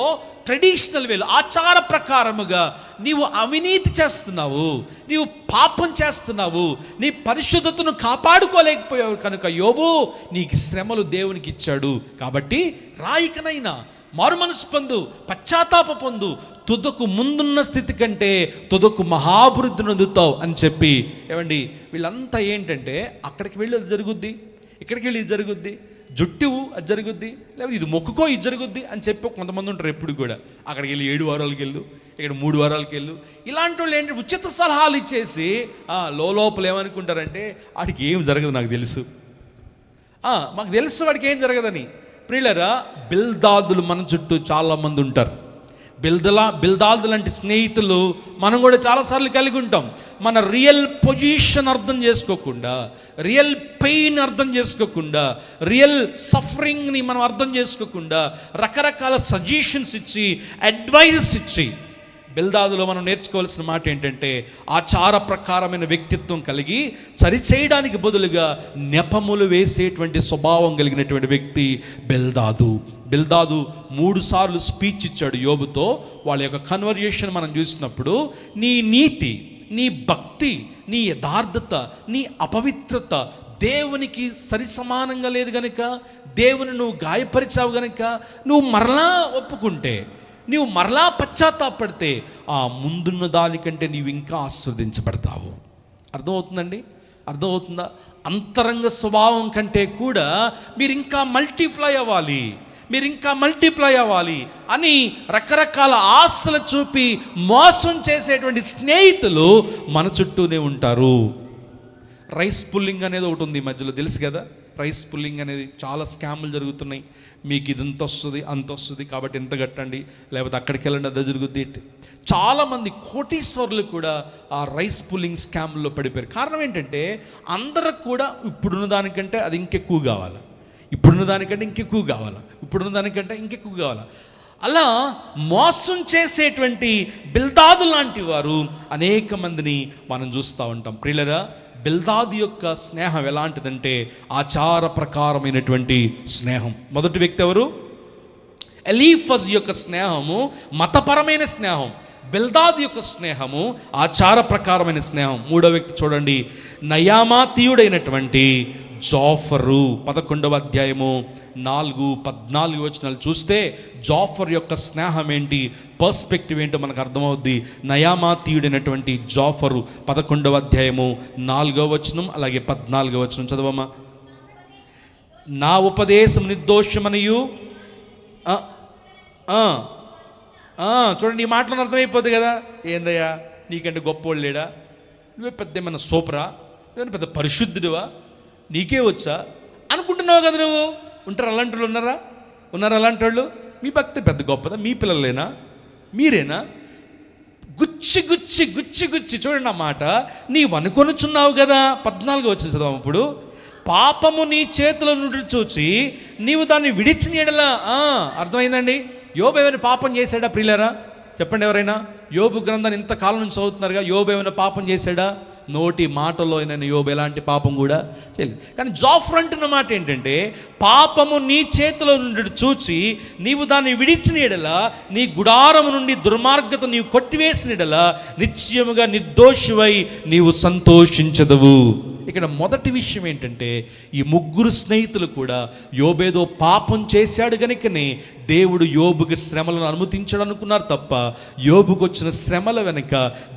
ఆచార ప్రకారముగా నీవు అవినీతి చేస్తున్నావు, నీవు పాపం చేస్తున్నావు, నీ పరిశుద్ధతను కాపాడుకోలేకపోయావు కనుక యోబు నీకు శ్రమలు దేవునికి ఇచ్చాడు. కాబట్టి రాయికనైనా మారు మనసు పొందు, పశ్చాత్తాప పొందు, తుదకు ముందున్న స్థితి కంటే తుదకు మహాభివృద్ధి నొందుతావు అని చెప్పి. ఏమండి, వీళ్ళంతా ఏంటంటే అక్కడికి వెళ్ళి అది జరుగుద్ది, ఇక్కడికి వెళ్ళి ఇది జరుగుద్ది, జుట్టు అది జరుగుద్ది, లేకపోతే ఇది మొక్కుకో ఇది జరుగుద్ది అని చెప్పి కొంతమంది ఉంటారు ఎప్పుడు కూడా. అక్కడికి వెళ్ళి 7 వారాలకి వెళ్ళు, ఇక్కడ 3 వారాలకి వెళ్ళు. ఇలాంటి వాళ్ళు ఏంటంటే ఉచిత సలహాలు ఇచ్చేసి లోపల ఏమనుకుంటారంటే వాడికి ఏం జరగదు, నాకు తెలుసు, మాకు తెలుసు వాడికి ఏం జరగదని. ప్రియులరా, బిల్దాదులు మన చుట్టూ చాలామంది ఉంటారు. బిల్దాదు లాంటి స్నేహితులు మనం కూడా చాలాసార్లు కలిగి ఉంటాం. మన రియల్ పొజిషన్ అర్థం చేసుకోకుండా, రియల్ పెయిన్ అర్థం చేసుకోకుండా, రియల్ సఫరింగ్ని మనం అర్థం చేసుకోకుండా రకరకాల సజెషన్స్ ఇచ్చి, అడ్వైజెస్ ఇచ్చి, బిల్దాదులో మనం నేర్చుకోవాల్సిన మాట ఏంటంటే ఆచార ప్రకారమైన వ్యక్తిత్వం కలిగి సరిచేయడానికి బదులుగా నెపములు వేసేటువంటి స్వభావం కలిగినటువంటి వ్యక్తి బిల్దాదు. 3 సార్లు స్పీచ్ ఇచ్చాడు యోబుతో. వాళ్ళ యొక్క కన్వర్జేషన్ మనం చూసినప్పుడు నీ నీతి, నీ భక్తి, నీ యథార్థత, నీ అపవిత్రత దేవునికి సరి సమానంగా లేదు గనుక, దేవుని నువ్వు గాయపరిచావు గనుక, నువ్వు మరలా ఒప్పుకుంటే, నీవు మరలా పశ్చాత్తాపడితే ఆ ముందున్న దానికంటే నీవు ఇంకా ఆస్వాదించబడతావు. అర్థమవుతుందండి? అర్థమవుతుందా? అంతరంగ స్వభావం కంటే కూడా మీరు ఇంకా మల్టిప్లై అవ్వాలి, మీరు ఇంకా మల్టిప్లై అవ్వాలి అని రకరకాల ఆశలు చూపి మోసం చేసేటువంటి స్నేహితులు మన చుట్టూనే ఉంటారు. రైస్ పుల్లింగ్ అనేది ఒకటి ఉంది ఈ మధ్యలో, తెలుసు కదా? రైస్ పుల్లింగ్ అనేది చాలా స్కాములు జరుగుతున్నాయి. మీకు ఇది ఇంత వస్తుంది, అంత వస్తుంది కాబట్టి ఎంత కట్టండి, లేకపోతే అక్కడికి వెళ్ళండి, అదే జరుగుద్ది. చాలామంది కోటీశ్వరులు కూడా ఆ రైస్ పుల్లింగ్ స్కామ్లో పడిపోయారు. కారణం ఏంటంటే అందరికి కూడా ఇప్పుడున్న దానికంటే అది ఇంకెక్కువ కావాలి, ఇప్పుడున్న దానికంటే ఇంకెక్కువ కావాలా, ఇప్పుడున్న దానికంటే ఇంకెక్కువ కావాలా. అలా మోసం చేసేటువంటి బిల్దాదు లాంటి వారు అనేక మందిని మనం చూస్తూ ఉంటాం. ప్రియులరా, బిల్దాదు యొక్క స్నేహం ఎలాంటిదంటే ఆచార ప్రకారమైనటువంటి స్నేహం. మొదటి వ్యక్తి ఎవరు? ఎలీఫజ్ యొక్క స్నేహము మతపరమైన స్నేహం. బిల్దాదు యొక్క స్నేహము ఆచార ప్రకారమైన స్నేహం. 3వ వ్యక్తి చూడండి, నయామాతీయుడైనటువంటి జోఫరు. 11వ అధ్యాయము 4-14 వచనాలు చూస్తే జోఫర్ యొక్క స్నేహం ఏంటి, పర్స్పెక్టివ్ ఏంటో మనకు అర్థమవుద్ది. నయామాతీయుడైనటువంటి జోఫరు 11వ అధ్యాయము 4వ వచనం అలాగే 14వ వచనం చదవమ్మా. నా ఉపదేశం నిర్దోషమనియు. చూడండి, ఈ మాటలను అర్థమైపోద్ది కదా. ఏందయ్యా నీకంటే గొప్పోళ్ళు లేడా, నువ్వే పెద్ద ఏమన్నా సూపరా, నువ్వేనా పెద్ద పరిశుద్ధుడివా, నీకే వచ్చా అనుకుంటున్నావు కదా నువ్వు. ఉంటారు అలాంటి వాళ్ళు, ఉన్నారా అలాంటి వాళ్ళు? మీ భక్తి పెద్ద గొప్పదా, మీ పిల్లలేనా, మీరేనా? గుచ్చి గుచ్చి గుచ్చి గుచ్చి చూడండి ఆ మాట. నీవు అనుకొనుచున్నావు కదా. 14 వచ్చిన చదవం. ఇప్పుడు పాపము నీ చేతిలో నుండి చూచి నీవు దాన్ని విడిచిన ఎడలా. అర్థమైందండి? యోబు ఏమైనా పాపం చేశాడా ప్రియులారా? చెప్పండి ఎవరైనా. యోబు గ్రంథాన్ని ఇంతకాలం నుంచి చదువుతున్నారుగా, యోబు ఏమైనా పాపం చేశాడా? నోటి మాటలో అయినా యోబు ఎలాంటి పాపం కూడా చేయలేదు. కానీ జోఫర్ అంటున్న మాట ఏంటంటే పాపము నీ చేతిలో నుండి చూచి నీవు దాన్ని విడిచిన ఎడలా, నీ గుడారము నుండి దుర్మార్గత నీవు కొట్టివేసిన ఎడలా నిశ్చయముగా నిర్దోషివై నీవు సంతోషించదవు. ఇక్కడ మొదటి విషయం ఏంటంటే ఈ 3 స్నేహితులు కూడా యోబేదో పాపం చేశాడు గనుకనే దేవుడు యోబుకి శ్రమలను అనుమతించాడు అనుకున్నారు తప్ప యోబుకు వచ్చిన శ్రమల వెనుక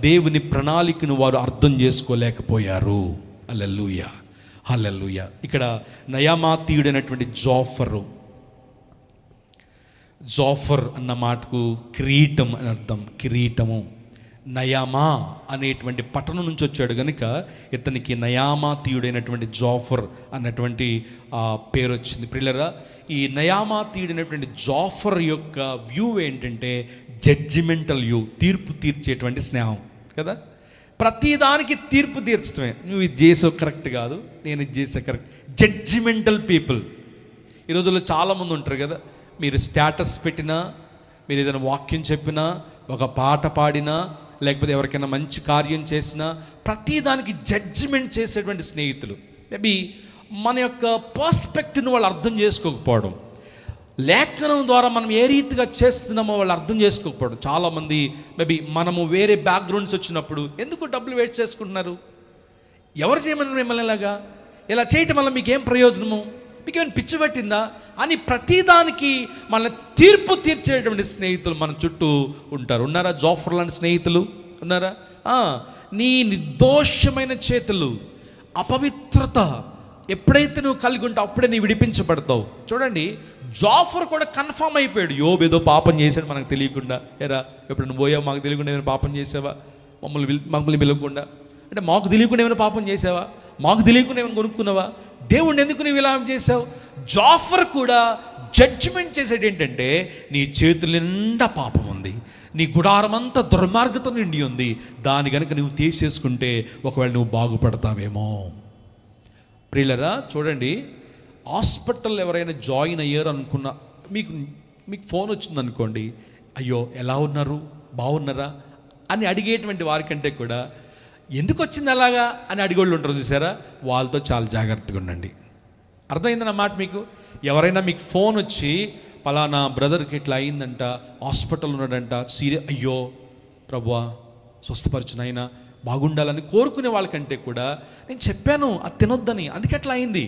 దేవుని ప్రణాళికను వారు అర్థం చేసుకోలేకపోయారు. హల్లెలూయా, హల్లెలూయా. ఇక్కడ నయామాతీయుడైనటువంటి జోఫర్ అన్న మాటకు కిరీటం అని అర్థం, కిరీటము. నయామా అనేటువంటి పట్టణం నుంచి వచ్చాడు కనుక ఇతనికి నయామాతీయుడైనటువంటి జోఫర్ అన్నటువంటి పేరు వచ్చింది. ప్రియులరా, ఈ నయామాతీయుడైనటువంటి జోఫర్ యొక్క వ్యూ ఏంటంటే జడ్జిమెంటల్ వ్యూ, తీర్పు తీర్చేటువంటి స్నేహం కదా. ప్రతిదానికి తీర్పు తీర్చడమే. నువ్వు ఇది చేసావు కరెక్ట్ కాదు, నేను ఇది చేసా కరెక్ట్. జడ్జిమెంటల్ పీపుల్ ఈ రోజుల్లో చాలామంది ఉంటారు కదా. మీరు స్టేటస్ పెట్టినా, మీరు ఏదైనా వాక్యం చెప్పినా, ఒక పాట పాడినా, లేకపోతే ఎవరికైనా మంచి కార్యం చేసినా ప్రతిదానికి జడ్జిమెంట్ చేసేటువంటి స్నేహితులు. మేబీ మన యొక్క పర్స్పెక్టివ్ను వాళ్ళు అర్థం చేసుకోకపోవడం, లేఖనం ద్వారా మనం ఏ రీతిగా చేస్తున్నామో వాళ్ళు అర్థం చేసుకోకపోవడం. చాలామంది మేబీ మనము వేరే బ్యాక్గ్రౌండ్స్ వచ్చినప్పుడు ఎందుకు డబ్బులు వేస్ట్ చేసుకుంటున్నారు, ఎవరు చేయమన్నారు మిమ్మల్ని ఇలాగా, ఇలా చేయటం వల్ల మీకేం ప్రయోజనము, మీకేమైనా పిచ్చి పట్టిందా అని ప్రతిదానికి మన తీర్పు తీర్చేటువంటి స్నేహితులు మన చుట్టూ ఉంటారు. ఉన్నారా జోఫర్ లాంటి స్నేహితులు? ఉన్నారా? నీ నిర్దోషమైన చేతులు, అపవిత్రత, ఎప్పుడైతే నువ్వు కలిగి ఉంటావు అప్పుడే నీ విడిపించబడతావు. చూడండి, జాఫర్ కూడా కన్ఫర్మ్ అయిపోయాడు, యోబు ఏదో పాపం చేశాడు మనకు తెలియకుండా. ఎరా ఎప్పుడు నువ్వు పోయావు, మాకు తెలియకుండా ఏమైనా పాపం చేసావా, మమ్మల్ని పిలవకుండా, అంటే మాకు తెలియకుండా ఏమైనా పాపం చేసావా, మాకు తెలియకుండా ఏమైనా కొనుక్కున్నావా, దేవుణ్ణి ఎందుకు నువ్వు ఇలా చేసావు. జాఫర్ కూడా జడ్జిమెంట్ చేసేది ఏంటంటే, నీ చేతుల నిండా పాపం ఉంది, నీ గుడారం అంతా దుర్మార్గత నిండి ఉంది, దాని కనుక నువ్వు తీసేసుకుంటే ఒకవేళ నువ్వు బాగుపడతావేమో. ప్రియులరా, చూడండి, హాస్పిటల్ ఎవరైనా జాయిన్ అయ్యారు అనుకున్న మీకు ఫోన్ వచ్చింది అనుకోండి, అయ్యో ఎలా ఉన్నారు, బాగున్నారా అని అడిగేటువంటి వారికంటే కూడా ఎందుకు వచ్చింది అలాగా అని అడిగోళ్ళు ఉంటారు చూసారా, వాళ్ళతో చాలా జాగ్రత్తగా ఉండండి. అర్థమైందన్న మాట మీకు. ఎవరైనా మీకు ఫోన్ వచ్చి పలానా బ్రదర్కి ఇట్లా అయిందంట, హాస్పిటల్ ఉన్నాడంట, అయ్యో ప్రభువా స్వస్థపరచు నాయనా, బాగుండాలని కోరుకునే వాళ్ళకంటే కూడా నేను చెప్పాను అది తినొద్దని, అందుకే అట్లా అయింది,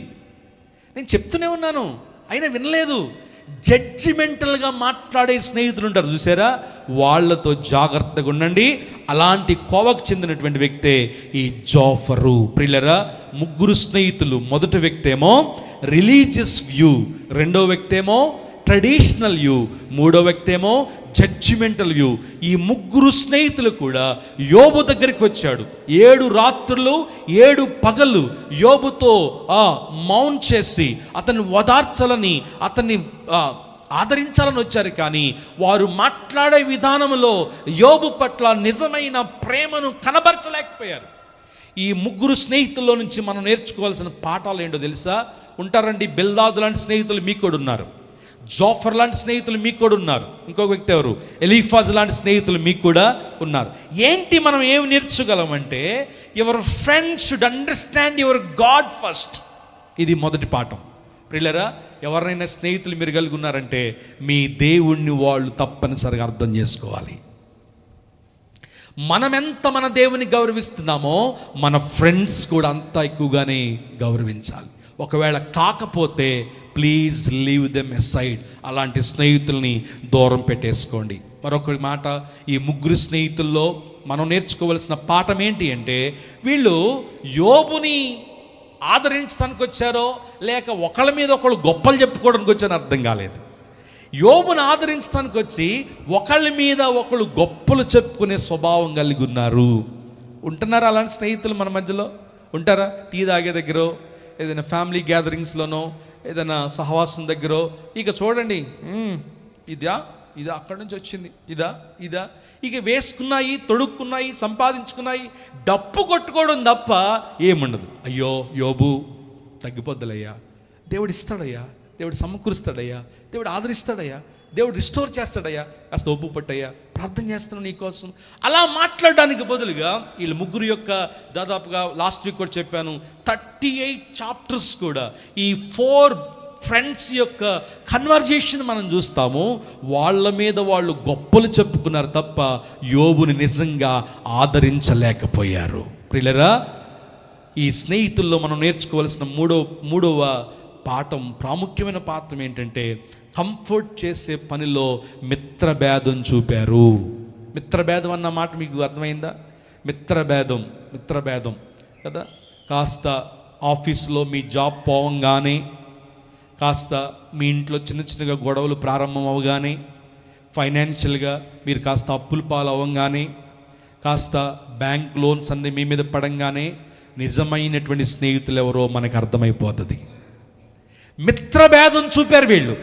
నేను చెప్తూనే ఉన్నాను అయినా వినలేదు, జడ్జిమెంటల్గా మాట్లాడే స్నేహితులు ఉంటారు చూసారా, వాళ్ళతో జాగ్రత్తగా ఉండండి. అలాంటి కోవకు చెందినటువంటి వ్యక్తే ఈ జాఫరు. ప్రియులరా, ముగ్గురు స్నేహితులు, మొదటి వ్యక్తి ఏమో రిలీజియస్ వ్యూ, రెండో వ్యక్తి ఏమో ట్రెడిషనల్ వ్యూ, మూడో వ్యక్తి ఏమో జడ్జిమెంటల్ వ్యూ. ఈ ముగ్గురు స్నేహితులు కూడా యోబు దగ్గరికి వచ్చాడు. 7 రాత్రులు 7 పగళ్ళు యోబుతో మౌన్ చేసి అతన్ని ఓదార్చాలని, అతన్ని ఆదరించాలని వచ్చారు. కానీ వారు మాట్లాడే విధానంలో యోబు పట్ల నిజమైన ప్రేమను కనబరచలేకపోయారు. ఈ ముగ్గురు స్నేహితుల్లో నుంచి మనం నేర్చుకోవాల్సిన పాఠాలు ఏంటో తెలుసా? ఉంటారండి, బిల్దాదు లాంటి స్నేహితులు మీకు కూడా ఉన్నారు, జాఫర్ లాంటి స్నేహితులు మీకు కూడా ఉన్నారు, ఇంకొక వ్యక్తి ఎవరు, ఎలీఫాజ్ లాంటి స్నేహితులు మీకు కూడా ఉన్నారు. ఏంటి మనం ఏమి నేర్చుకోగలమంటే, your friend should understand your God first. ఇది మొదటి పాఠం. ప్రియులరా, ఎవరైనా స్నేహితులు మీరు కలిగి ఉన్నారంటే మీ దేవుణ్ణి వాళ్ళు తప్పనిసరిగా అర్థం చేసుకోవాలి. మనమెంత మన దేవుని గౌరవిస్తున్నామో మన ఫ్రెండ్స్ కూడా అంత ఎక్కువగానే గౌరవించాలి. ఒకవేళ కాకపోతే ప్లీజ్ లీవ్ దెమ్ అసైడ్. అలాంటి స్నేహితుల్ని దూరం పెట్టేసుకోండి. మరొక మాట, ఈ ముగ్గురు స్నేహితుల్లో మనం నేర్చుకోవాల్సిన పాఠం ఏంటి అంటే, వీళ్ళు యోబుని ఆదరించడానికి వచ్చారో లేక ఒకళ్ళ మీద ఒకళ్ళు గొప్పలు చెప్పుకోవడానికి వచ్చారో అర్థం కాలేదు. యోబుని ఆదరించడానికి వచ్చి ఒకళ్ళ మీద ఒకళ్ళు గొప్పలు చెప్పుకునే స్వభావం కలిగి ఉన్నారు. ఉంటున్నారా అలాంటి స్నేహితులు మన మధ్యలో? ఉంటారా? టీ తాగే దగ్గర, ఏదైనా ఫ్యామిలీ గ్యాదరింగ్స్లోనో, ఏదైనా సహవాసం దగ్గర, ఇక చూడండి, ఇదా అక్కడి నుంచి వచ్చింది, ఇదా ఇక వేసుకున్నాయి, తొడుక్కున్నాయి, సంపాదించుకున్నాయి, డప్పు కొట్టుకోవడం తప్ప ఏముండదు. అయ్యో యోబు తగ్గిపోద్దలయ్యా, దేవుడు ఇస్తాడయ్యా, దేవుడు సమకూరుస్తాడయ్యా, దేవుడు ఆదరిస్తాడయ్యా, దేవుడు రిస్టోర్ చేస్తాడయ్యా, కాస్త ఒప్పు పట్టయ్యా, ప్రార్థన చేస్తున్నాను నీకోసం. అలా మాట్లాడడానికి బదులుగా వీళ్ళు ముగ్గురు యొక్క దాదాపుగా లాస్ట్ వీక్ కూడా చెప్పాను 38 చాప్టర్స్ కూడా ఈ 4 ఫ్రెండ్స్ యొక్క కన్వర్జేషన్ మనం చూస్తాము. వాళ్ళ మీద వాళ్ళు గొప్పలు చెప్పుకున్నారు తప్ప యోబుని నిజంగా ఆదరించలేకపోయారు. ప్రియులరా, ఈ స్నేహితుల్లో మనం నేర్చుకోవాల్సిన మూడవ పాఠం, ప్రాముఖ్యమైన పాఠం ఏంటంటే, కంఫర్ట్ చేసే పనిలో మిత్రభేదం చూపారు. మిత్రభేదం అన్న మాట మీకు అర్థమైందా? మిత్రభేదం కదా. కాస్త ఆఫీస్లో మీ జాబ్ పోవంగానే, కాస్త మీ ఇంట్లో చిన్నగా గొడవలు ప్రారంభం అవగానే, ఫైనాన్షియల్గా మీరు కాస్త అప్పుల పాలు అవ్వగానే, కాస్త బ్యాంక్ లోన్స్ అన్నీ మీ మీద పడంగానే నిజమైనటువంటి స్నేహితులు ఎవరో మనకు అర్థమైపోతుంది. మిత్రభేదం చూపారు వీళ్ళు.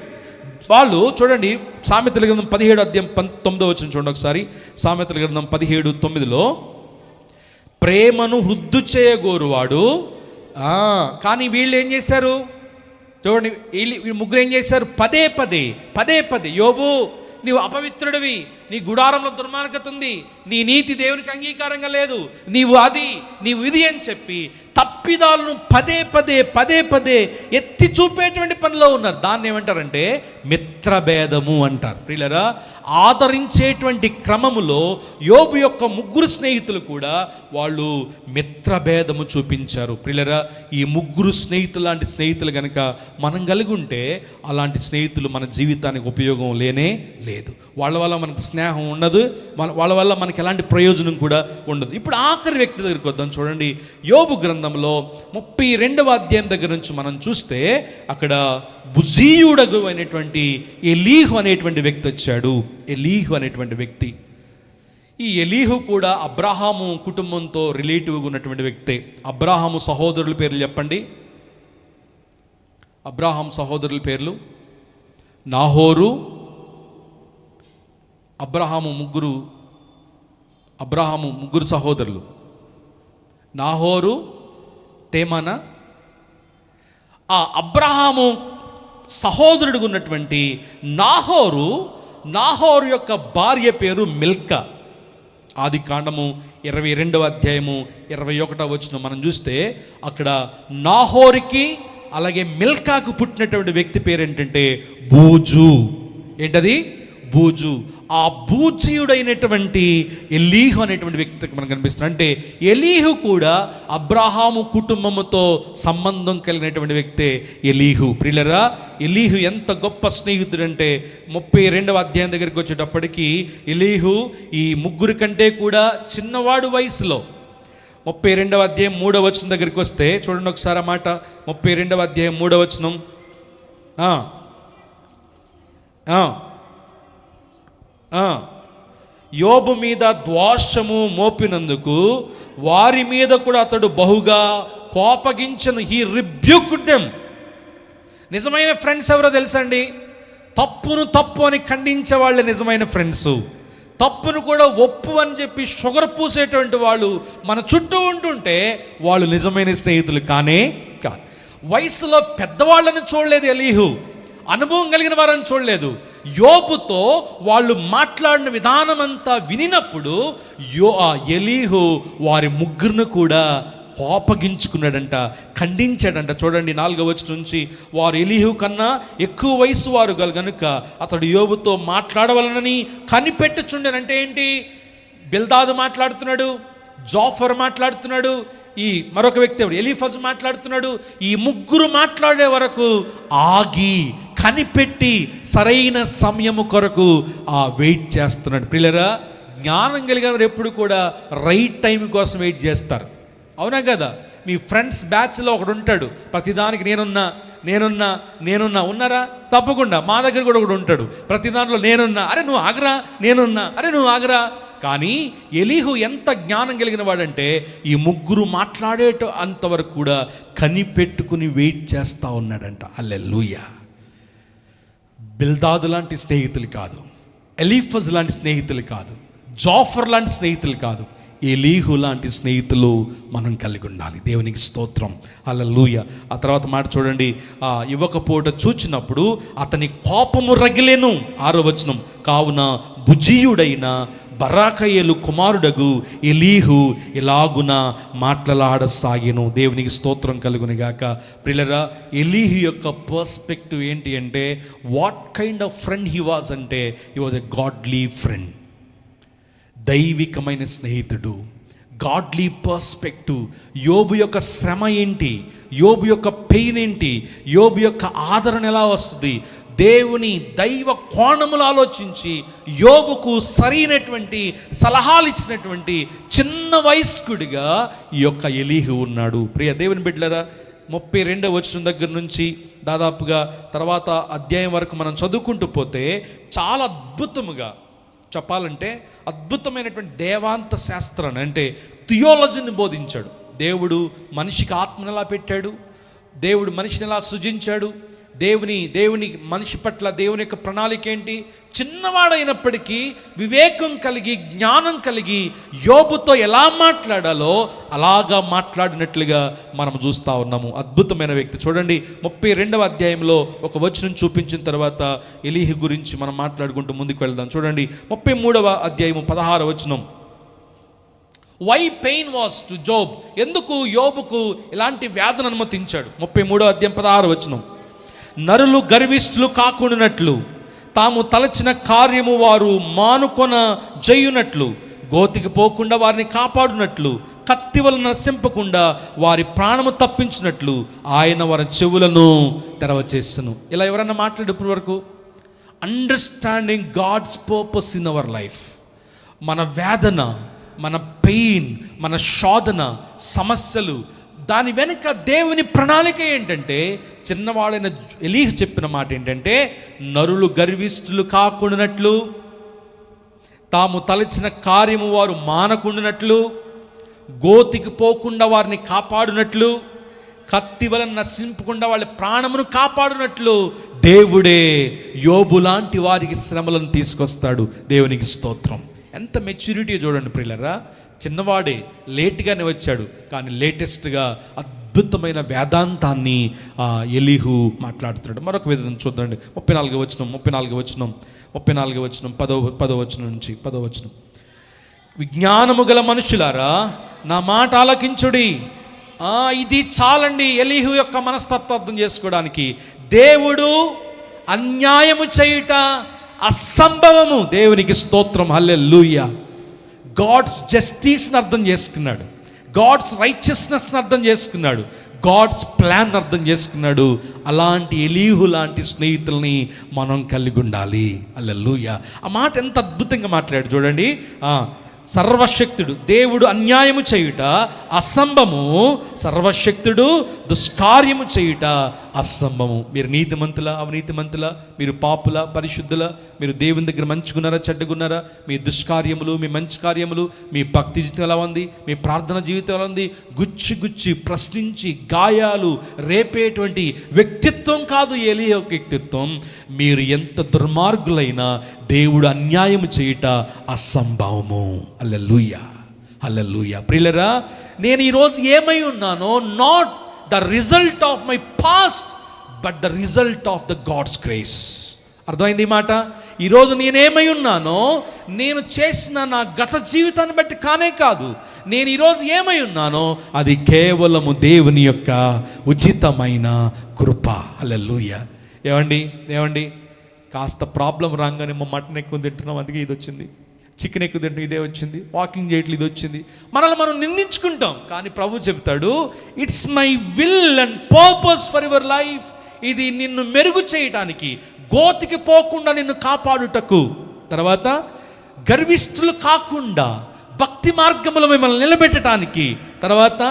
వాళ్ళు చూడండి, సామెతల గ్రంథం 17 అధ్యాయం 19 వచనం చూడండి ఒకసారి. సామెతల గ్రంథం 17:9 ప్రేమను వృద్ధి చేయగోరువాడు, కానీ వీళ్ళు ఏం చేశారు చూడండి, వీళ్ళు ముగ్గురు ఏం చేశారు, పదే పదే యోబు నీవు అపవిత్రుడివి, నీ గుడారంలో దుర్మార్గత ఉంది, నీ నీతి దేవునికి అంగీకారంగా లేదు, నీవు ఇది అని చెప్పి తప్పిదాలను పదే పదే ఎత్తి చూపేటువంటి పనిలో ఉన్నారు. దాన్ని ఏమంటారంటే మిత్రభేదము అంటారు. ప్రియులరా, ఆదరించేటువంటి క్రమములో యోబు యొక్క ముగ్గురు స్నేహితులు కూడా వాళ్ళు మిత్రభేదము చూపించారు. ప్రియులరా, ఈ ముగ్గురు స్నేహితులు లాంటి స్నేహితులు కనుక మనం కలిగి ఉంటే అలాంటి స్నేహితులు మన జీవితానికి ఉపయోగం లేనే లేదు. వాళ్ళ వల్ల మనకు స్నేహం ఉండదు, వాళ్ళ వల్ల మనకి ఎలాంటి ప్రయోజనం కూడా ఉండదు. ఇప్పుడు ఆఖరి వ్యక్తి దగ్గరికి వద్దాం. చూడండి, యోబు గ్రంథంలో 32వ అధ్యాయం దగ్గర నుంచి మనం చూస్తే అక్కడ బుజీయుడగు అయినటువంటి ఎలీహు అనేటువంటి వ్యక్తి వచ్చాడు. ఎలీహు అనేటువంటి వ్యక్తి, ఈ ఎలీహు కూడా అబ్రాహాము కుటుంబంతో రిలేటివ్గా ఉన్నటువంటి వ్యక్తే. అబ్రాహాము సహోదరుల పేర్లు చెప్పండి. అబ్రాహాం సహోదరుల పేర్లు నాహోరు. అబ్రాహాము ముగ్గురు సహోదరులు, నాహోరు, తేమన. ఆ అబ్రాహాము సహోదరుడిగా ఉన్నటువంటి నాహోరు యొక్క భార్య పేరు మిల్కా. ఆది కాండము 22వ అధ్యాయము 21వ వచనం మనం చూస్తే అక్కడ నాహోరుకి అలాగే మిల్కాకు పుట్టినటువంటి వ్యక్తి పేరు ఏంటంటే బూజు. ఏంటది? బూజు. ఆ బూజీయుడైనటువంటి ఎలీహు అనేటువంటి వ్యక్తికి మనకు కనిపిస్తుంది. అంటే ఎలీహు కూడా అబ్రాహాము కుటుంబముతో సంబంధం కలిగినటువంటి వ్యక్తే ఎలీహు. ప్రియులరా, ఎలీహు ఎంత గొప్ప స్నేహితుడంటే 32వ అధ్యాయం దగ్గరికి వచ్చేటప్పటికి ఎలీహు ఈ ముగ్గురి కంటే కూడా చిన్నవాడు వయసులో. 32వ అధ్యాయం 3వ వచనం దగ్గరికి వస్తే చూడండి ఒకసారి ఆ మాట. 32వ అధ్యాయం 3వ వచనం. యోబు మీద ద్వేషము మోపినందుకు వారి మీద కూడా అతడు బహుగా కోపగించను. He rebuked them. నిజమైన ఫ్రెండ్స్ ఎవరో తెలుసండి? తప్పు అని ఖండించే వాళ్ళే నిజమైన ఫ్రెండ్స్. తప్పును కూడా ఒప్పు అని చెప్పి షుగర్ పూసేటువంటి వాళ్ళు మన చుట్టూ ఉంటుంటే వాళ్ళు నిజమైన స్నేహితులు కానే కాదు. వయసులో పెద్దవాళ్ళని చూడలేదు ఎలీహు, అనుభవం కలిగిన వారని చూడలేదు. యోబుతో వాళ్ళు మాట్లాడిన విధానం అంతా వినినప్పుడు ఎలీహు వారి ముగ్గురిని కూడా కోపగించుకున్నాడంట, ఖండించాడంట. చూడండి 4వ వచనం నుంచి, వారు ఎలీహు కన్నా ఎక్కువ వయసు వారు కనుక అతడు యోబుతో మాట్లాడవలనని కనిపెట్టుచుండెనంటే ఏంటి? బిల్దాదు మాట్లాడుతున్నాడు, జాఫర్ మాట్లాడుతున్నాడు, ఈ మరొక వ్యక్తి ఎవరు ఎలీఫజ్ మాట్లాడుతున్నాడు. ఈ ముగ్గురు మాట్లాడే వరకు ఆగి కనిపెట్టి సరైన సమయము కొరకు వెయిట్ చేస్తున్నాడు. పిల్లరా, జ్ఞానం కలిగిన వారు ఎప్పుడు కూడా రైట్ టైం కోసం వెయిట్ చేస్తారు. అవునా కదా? మీ ఫ్రెండ్స్ బ్యాచ్లో ఒకడు ఉంటాడు, ప్రతిదానికి నేనున్నా ఉన్నారా? తప్పకుండా. మా దగ్గర కూడా ఒకడు ఉంటాడు, ప్రతి దాంట్లో నేనున్నా, అరే నువ్వు ఆగరా, నేనున్నా, అరే నువ్వు ఆగరా. కానీ ఎలీహు ఎంత జ్ఞానం కలిగిన వాడంటే ఈ ముగ్గురు మాట్లాడేట అంతవరకు కూడా కనిపెట్టుకుని వెయిట్ చేస్తూ ఉన్నాడంట. హల్లెలూయా. బిల్దాదు లాంటి స్నేహితులు కాదు, ఎలీఫజ్ లాంటి స్నేహితులు కాదు, జాఫర్ లాంటి స్నేహితులు కాదు, ఎలీహు లాంటి స్నేహితులు మనం కలిగి ఉండాలి. దేవునికి స్తోత్రం. హల్లెలూయా. ఆ తర్వాత మాట చూడండి. యువకపోట చూచినప్పుడు అతని కోపము రగిలెను. 6వ వచనం. కావున బుజీయుడైన బరాకయేలు కుమారుడగు ఎలీహు ఇలాగున మాట్లాడసాగెను. దేవునికి స్తోత్రం కలుగును గాక. ప్రియులరా, ఎలీహు యొక్క పర్స్పెక్టివ్ ఏంటి అంటే, what kind of friend he was అంటే, he was a godly friend. దైవికమైన స్నేహితుడు, గాడ్లీ పర్స్పెక్టివ్. యోబు యొక్క శ్రమ ఏంటి, యోబు యొక్క పెయిన్ ఏంటి, యోబు యొక్క ఆదరణ ఎలా వస్తుంది, దేవుని దైవ కోణములు ఆలోచించి యోబుకు సరైనటువంటి సలహాలు ఇచ్చినటువంటి చిన్న వయస్కుడిగా ఈ యొక్క ఎలీహు ఉన్నాడు. ప్రియ దేవుని బిడ్డలారా, 32వ వచనం దగ్గర నుంచి దాదాపుగా తర్వాత అధ్యాయం వరకు మనం చదువుకుంటూ పోతే చాలా అద్భుతముగా చెప్పాలంటే అద్భుతమైనటువంటి దేవాంత శాస్త్రాన్ని అంటే థియాలజీని బోధించాడు. దేవుడు మనిషికి ఆత్మను ఎలా పెట్టాడు, దేవుడు మనిషిని ఎలా సృజించాడు, దేవుని మనిషి పట్ల దేవుని యొక్క ప్రణాళిక ఏంటి. చిన్నవాడైనప్పటికీ వివేకం కలిగి జ్ఞానం కలిగి యోబుతో ఎలా మాట్లాడాలో అలాగా మాట్లాడినట్లుగా మనం చూస్తూ ఉన్నాము. అద్భుతమైన వ్యక్తి. చూడండి 32వ అధ్యాయంలో ఒక వచనం చూపించిన తర్వాత ఎలీహు గురించి మనం మాట్లాడుకుంటూ ముందుకు వెళ్దాం. చూడండి 33వ అధ్యాయము 16వ వచనం. Why pain was to Job. ఎందుకు యోబుకు ఇలాంటి వ్యాధిని అనుమతించాడు? 33వ అధ్యాయం 16వ వచనం. నరులు గర్విష్ఠులు కాకుండానట్లు, తాము తలచిన కార్యము వారు మానుకొన చేయునట్లు, గోతికి పోకుండా వారిని కాపాడునట్లు, కత్తి వలన నశింపకుండా వారి ప్రాణము తప్పించినట్లు ఆయన వారి చెవులను తెరవచేస్తును. ఇలా ఎవరన్నా మాట్లాడేప్పటి వరకు understanding God's purpose in our life. మన వేదన, మన పెయిన్, మన శోధన, సమస్యలు, దాని వెనుక దేవుని ప్రణాళిక ఏంటంటే, చిన్నవాడైన ఎలీహు చెప్పిన మాట ఏంటంటే, నరులు గర్విష్ఠులు కాకుండానట్లు, తాము తలచిన కార్యము వారు మానకుండానట్లు, గోతికి పోకుండా వారిని కాపాడునట్లు, కత్తి వలన నశింపకుండా వాళ్ళ ప్రాణమును కాపాడునట్లు దేవుడే యోబు లాంటి వారికి శ్రమలను తీసుకొస్తాడు. దేవునికి స్తోత్రం. ఎంత మెచ్యూరిటీ చూడండి ప్రియులారా. చిన్నవాడే, లేట్గానే వచ్చాడు, కానీ లేటెస్ట్గా అద్భుతమైన వేదాంతాన్ని ఎలీహు మాట్లాడుతున్నాడు. మరొక విధంగా చూద్దండి. 34వ వచనం 10వ వచనం నుంచి 10వ వచనం. విజ్ఞానము గల మనుషులారా నా మాట ఆలకించుడి. ఇది చాలండి ఎలీహు యొక్క మనస్తత్వం అర్థం చేసుకోవడానికి. దేవుడు అన్యాయము చేయుట అసంభవము. దేవునికి స్తోత్రం, హల్లెలూయా. గాడ్స్ జస్టిస్ని అర్థం చేసుకున్నాడు, గాడ్స్ రైచియస్నెస్ని అర్థం చేసుకున్నాడు, గాడ్స్ ప్లాన్ అర్థం చేసుకున్నాడు. అలాంటి ఎలీహు లాంటి స్నేహితుల్ని మనం కలిగి ఉండాలి. హల్లెలూయా. ఆ మాట ఎంత అద్భుతంగా మాట్లాడు చూడండి. సర్వశక్తుడు దేవుడు అన్యాయము చేయుట అసంభవము, సర్వశక్తుడు దుష్కార్యము చేయుట అసంభవము. మీరు నీతిమంతుల అవినీతిమంతుల, మీరు పాపుల పరిశుద్ధుల, మీరు దేవుని దగ్గర మంచుకున్నారా చెడ్డగున్నారా, మీ దుష్కార్యములు మీ మంచి కార్యములు, మీ భక్తి జీవితం ఎలా ఉంది, మీ ప్రార్థన జీవితం ఎలా ఉంది, గుచ్చి ప్రశ్నించి గాయాలు రేపేటువంటి వ్యక్తిత్వం కాదు ఎలీహు వ్యక్తిత్వం. మీరు ఎంత దుర్మార్గులైనా దేవుడు అన్యాయము చేయుట అసంభవము. హల్లెలూయా, హల్లెలూయా. ప్రియులారా, నేను ఈరోజు ఏమై ఉన్నానో not the result of my past but the result of the God's grace. అర్థమైంది ఈ మాట? ఈరోజు నేనేమై ఉన్నానో నేను చేసిన నా గత జీవితాన్ని బట్టి కానే కాదు. నేను ఈరోజు ఏమై ఉన్నానో అది కేవలము దేవుని యొక్క ఉచితమైన కృప. హల్లెలూయా. ఏమండి కాస్త ప్రాబ్లం రాగానే మటన్ ఎక్కువ తింటున్నాం, అందుకే ఇది వచ్చింది, చికెన్ ఎక్కువ తింటాం ఇదే వచ్చింది, వాకింగ్ చేయట్లేదు ఇది వచ్చింది, మనల్ని మనం నిందించుకుంటాం. కానీ ప్రభు చెప్తాడు, it's my will and purpose for your life. ఇది నిన్ను మెరుగు చేయటానికి, గోతికి పోకుండా నిన్ను కాపాడుటకు, తర్వాత గర్విష్ఠులు కాకుండా భక్తి మార్గంలో మిమ్మల్ని నిలబెట్టడానికి, తర్వాత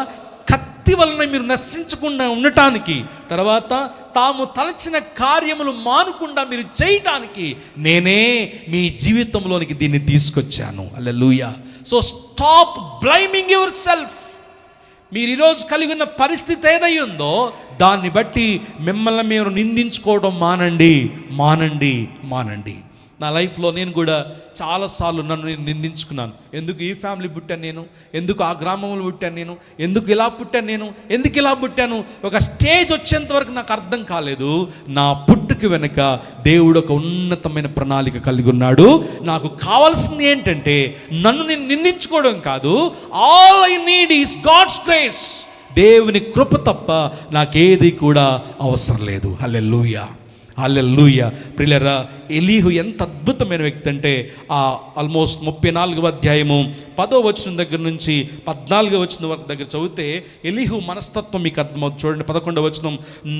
కత్తి వలన మీరు నశించకుండా ఉండటానికి, తర్వాత తాము తలచిన కార్యములు మానకుండా మీరు చేయటానికి నేనే మీ జీవితంలోనికి దీన్ని తీసుకొచ్చాను. Hallelujah. So stop blaming yourself. మీరు ఈరోజు కలిగి ఉన్న పరిస్థితి ఏదై ఉందో దాన్ని బట్టి మిమ్మల్ని మీరు నిందించుకోవడం మానండి. నా లైఫ్లో నేను కూడా చాలాసార్లు నన్ను నేను నిందించుకున్నాను. ఎందుకు ఈ ఫ్యామిలీ పుట్టాను నేను, ఎందుకు ఆ గ్రామంలో పుట్టాను నేను, ఎందుకు ఇలా పుట్టాను నేను, ఎందుకు ఇలా పుట్టాను. ఒక స్టేజ్ వచ్చేంత వరకు నాకు అర్థం కాలేదు. నా పుట్టుక వెనుక దేవుడు ఒక ఉన్నతమైన ప్రణాళిక కలిగి ఉన్నాడు. నాకు కావాల్సింది ఏంటంటే నన్ను నేను నిందించుకోవడం కాదు. All I need is God's grace. దేవుని కృప తప్ప నాకేది కూడా అవసరం లేదు. హల్లెలూయా, హల్లెలూయా. ప్రియులారా, ఎలీహు ఎంత అద్భుతమైన వ్యక్తి అంటే ఆల్మోస్ట్ 34వ అధ్యాయము 10వ వచనం దగ్గర నుంచి 14వ వచనం వరకు దగ్గర చదివితే ఎలీహు మనస్తత్వం మీకు అర్థమవుతుంది. చూడండి 11వ వచనం.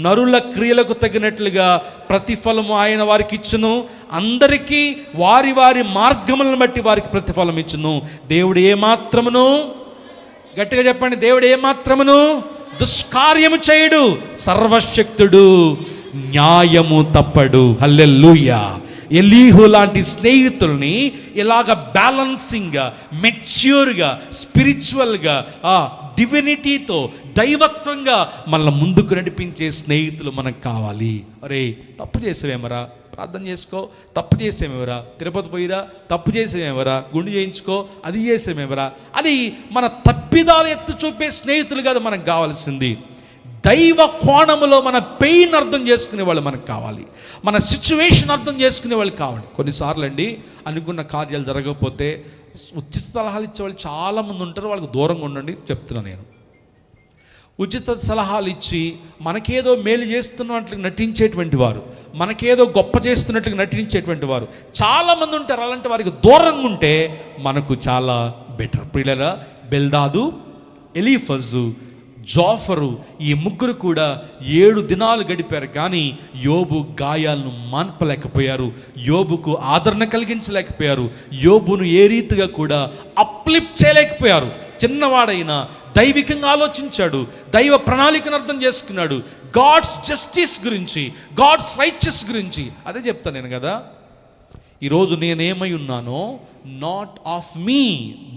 నరుల క్రియలకు తగినట్లుగా ప్రతిఫలము ఆయన వారికి ఇచ్చును, అందరికీ వారి వారి మార్గములను బట్టి వారికి ప్రతిఫలం ఇచ్చును. దేవుడు ఏమాత్రమును, గట్టిగా చెప్పండి, దేవుడు ఏమాత్రమును దుష్కార్యము చేయడు, సర్వశక్తుడు, న్యాయము తప్పడు. హల్లెలూయా. ఎలీహు లాంటి స్నేహితుల్ని ఇలాగ బ్యాలెన్సింగ్గా, మెచ్యూర్గా, స్పిరిచువల్గా, డివినిటీతో, దైవత్వంగా మన ముందుకు నడిపించే స్నేహితులు మనకు కావాలి. అరే తప్పు చేసేవేమరా, ప్రార్థన చేసుకో. తప్పు చేసేమేవరా, తిరుపతి పోయిరా. తప్పు చేసేమేవరా, గుండు చేయించుకో. అది చేసేమేవరా. అది మన తప్పిదాలు ఎత్తు చూపే స్నేహితులు కాదు మనకు కావాల్సింది. దైవ కోణములో మన పెయిన్ అర్థం చేసుకునే వాళ్ళు మనకు కావాలి, మన సిచ్యువేషన్ అర్థం చేసుకునే వాళ్ళు కావాలి. కొన్నిసార్లు అండి అనుకున్న కార్యాలు జరగకపోతే ఉచిత సలహాలు ఇచ్చేవాళ్ళు చాలామంది ఉంటారు. వాళ్ళకి దూరంగా ఉండండి చెప్తున్నాను నేను. ఉచిత సలహాలు ఇచ్చి మనకేదో మేలు చేస్తున్నట్లు నటించేటువంటి వారు, మనకేదో గొప్ప చేస్తున్నట్లుగా నటించేటువంటి వారు చాలామంది ఉంటారు. అలాంటి వారికి దూరంగా ఉంటే మనకు చాలా బెటర్. ప్రియులారా, బెల్దాదు, ఎలీఫజు, జోఫరు ఈ ముగ్గురు కూడా 7 దినాలు గడిపారు. కానీ యోబు గాయాలను మాన్పలేకపోయారు, యోబుకు ఆదరణ కలిగించలేకపోయారు, యోబును ఏ రీతిగా కూడా అప్లిఫ్ట్ చేయలేకపోయారు. చిన్నవాడైనా దైవికంగా ఆలోచించాడు, దైవ ప్రణాళికను అర్థం చేసుకున్నాడు, గాడ్స్ జస్టిస్ గురించి, గాడ్స్ రైచియస్ గురించి. అదే చెప్తాను నేను కదా, ఈరోజు నేనేమై ఉన్నానో not of me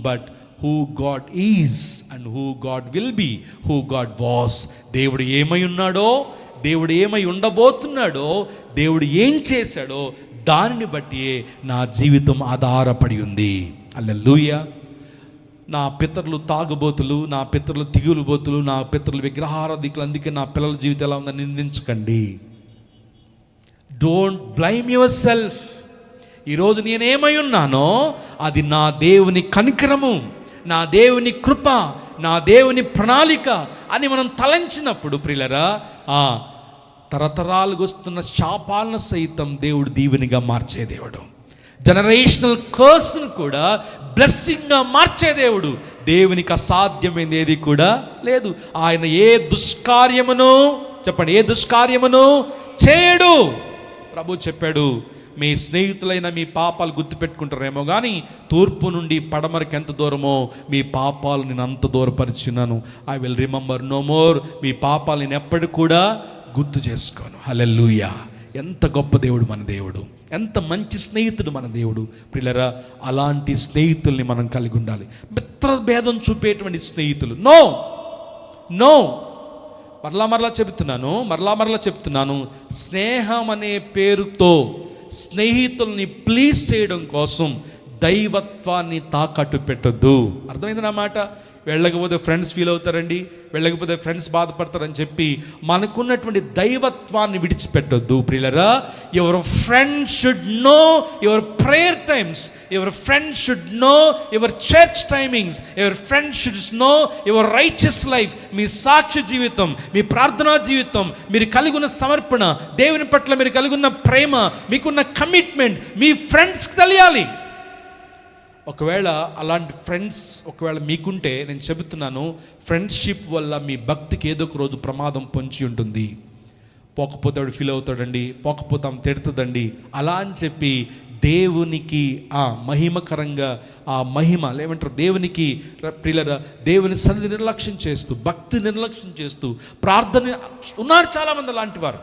but who God is and who God will be, who God was. దేవుడు ఏమై ఉన్నాడో, దేవుడు ఏమై ఉండబోతున్నాడో, దేవుడు ఏం చేశాడో దానిని బట్టి నా జీవితం ఆధారపడి ఉంది. హల్లెలూయా. నా పితరులు తాగుబోతులు, నా పితరులు తిగులుబోతులు, నా పితరులు విగ్రహారాధికులు, అందుకే నా పిల్లల జీవితం ఎలా ఉందని నిందించకండి. Don't blame yourself. ఈరోజు నేనేమై ఉన్నానో అది నా దేవుని కనికరము, నా దేవుని కృప, నా దేవుని ప్రణాళిక అని మనం తలంచినప్పుడు ప్రియులరా, తరతరాలుగా వస్తున్న శాపాలను సైతం దేవుడు దీవెనిగా మార్చే దేవుడు, జనరేషనల్ కర్స్ను కూడా బ్లెస్సింగ్గా మార్చే దేవుడు. దేవునికి అసాధ్యమైనది ఏది కూడా లేదు. ఆయన ఏ దుష్కార్యమును, చెప్పండి, ఏ దుష్కార్యమును చేయడు. ప్రభు చెప్పాడు, మీ స్నేహితులైన మీ పాపాలు గుర్తుపెట్టుకుంటారేమో కానీ తూర్పు నుండి పడమరకు ఎంత దూరమో మీ పాపాలు నేను అంత దూరపరిచున్నాను. I will remember no more. మీ పాపాలు నేను ఎప్పటికి కూడా గుర్తు చేసుకోను. హల్లెలూయా. ఎంత గొప్ప దేవుడు మన దేవుడు, ఎంత మంచి స్నేహితుడు మన దేవుడు. ప్రియులరా, అలాంటి స్నేహితుల్ని మనం కలిగి ఉండాలి. మిత్ర భేదం చూపేటువంటి స్నేహితులు నో నో. మరలా చెప్తున్నాను, స్నేహం అనే పేరుతో స్నేహితుల్ని ప్లీజ్ చేయడం కోసం దైవత్వాన్ని తాకట్టు పెట్టొద్దు. అర్థమైంది నా మాట? వెళ్ళకపోతే ఫ్రెండ్స్ ఫీల్ అవుతారండి, వెళ్ళకపోతే ఫ్రెండ్స్ బాధపడతారని చెప్పి మనకున్నటువంటి దైవత్వాన్ని విడిచిపెట్టొద్దు. ప్రియులరా, your friend should know your prayer times, your friend should know your church timings, your friend should know your righteous life. మీ సాక్షి జీవితం, మీ ప్రార్థనా జీవితం, మీరు కలిగి ఉన్న సమర్పణ, దేవుని పట్ల మీరు కలిగి ఉన్న ప్రేమ, మీకున్న కమిట్మెంట్ మీ ఫ్రెండ్స్కి తెలియాలి. ఒకవేళ అలాంటి ఫ్రెండ్స్ ఒకవేళ మీకుంటే నేను చెబుతున్నాను, ఫ్రెండ్షిప్ వల్ల మీ భక్తికి ఏదో ఒక రోజు ప్రమాదం పొంచి ఉంటుంది. పోకపోతే వాడు ఫీల్ అవుతాడండి, పోకపోతే ఆమె తిడుతుందండి, అలా అని చెప్పి దేవునికి మహిమకరంగా మహిమ లేమంటారు, దేవునికి ప్రియులరా, దేవుని సన్నిధి నిర్లక్ష్యం చేస్తూ, భక్తి నిర్లక్ష్యం చేస్తూ, ప్రార్థన ఉన్నారు చాలామంది అలాంటి వారు.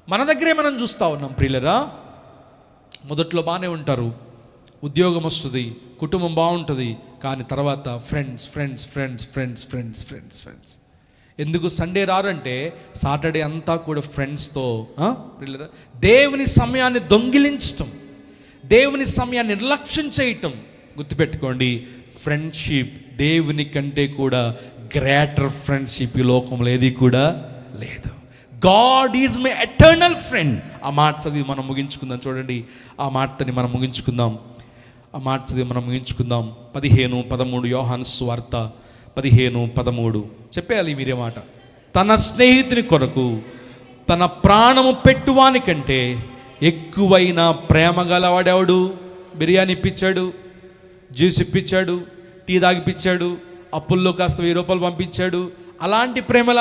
మన దగ్గరే మనం చూస్తూ ఉన్నాం ప్రియులరా. మొదట్లో బాగానే ఉంటారు, ఉద్యోగం వస్తుంది, కుటుంబం బాగుంటుంది, కానీ తర్వాత ఫ్రెండ్స్. ఎందుకు సండే రారంటే సాటర్డే అంతా కూడా ఫ్రెండ్స్తో దేవుని సమయాన్ని దొంగిలించటం, దేవుని సమయాన్ని నిర్లక్ష్యం చేయటం. గుర్తుపెట్టుకోండి, ఫ్రెండ్షిప్ దేవుని కంటే కూడా గ్రేటర్ ఫ్రెండ్షిప్ ఈ లోకంలో ఏది కూడా లేదు. God is my eternal friend. ఆ మాట చదివి మనం ముగించుకుందాం. చూడండి, ఆ మాటని మనం ముగించుకుందాం. 15:13 యోహాను సువార్త 15:13 చెప్పేయాలి మీరే మాట. తన స్నేహితుని కొరకు తన ప్రాణము పెట్టువాని కంటే ఎక్కువైన ప్రేమ గలవాడెవడు? బిర్యానీ ఇప్పించాడు, జ్యూస్ ఇప్పించాడు, టీ తాగిపించాడు, అప్పుల్లో కాస్త 1000 రూపాయలు పంపించాడు. అలాంటి ప్రేమల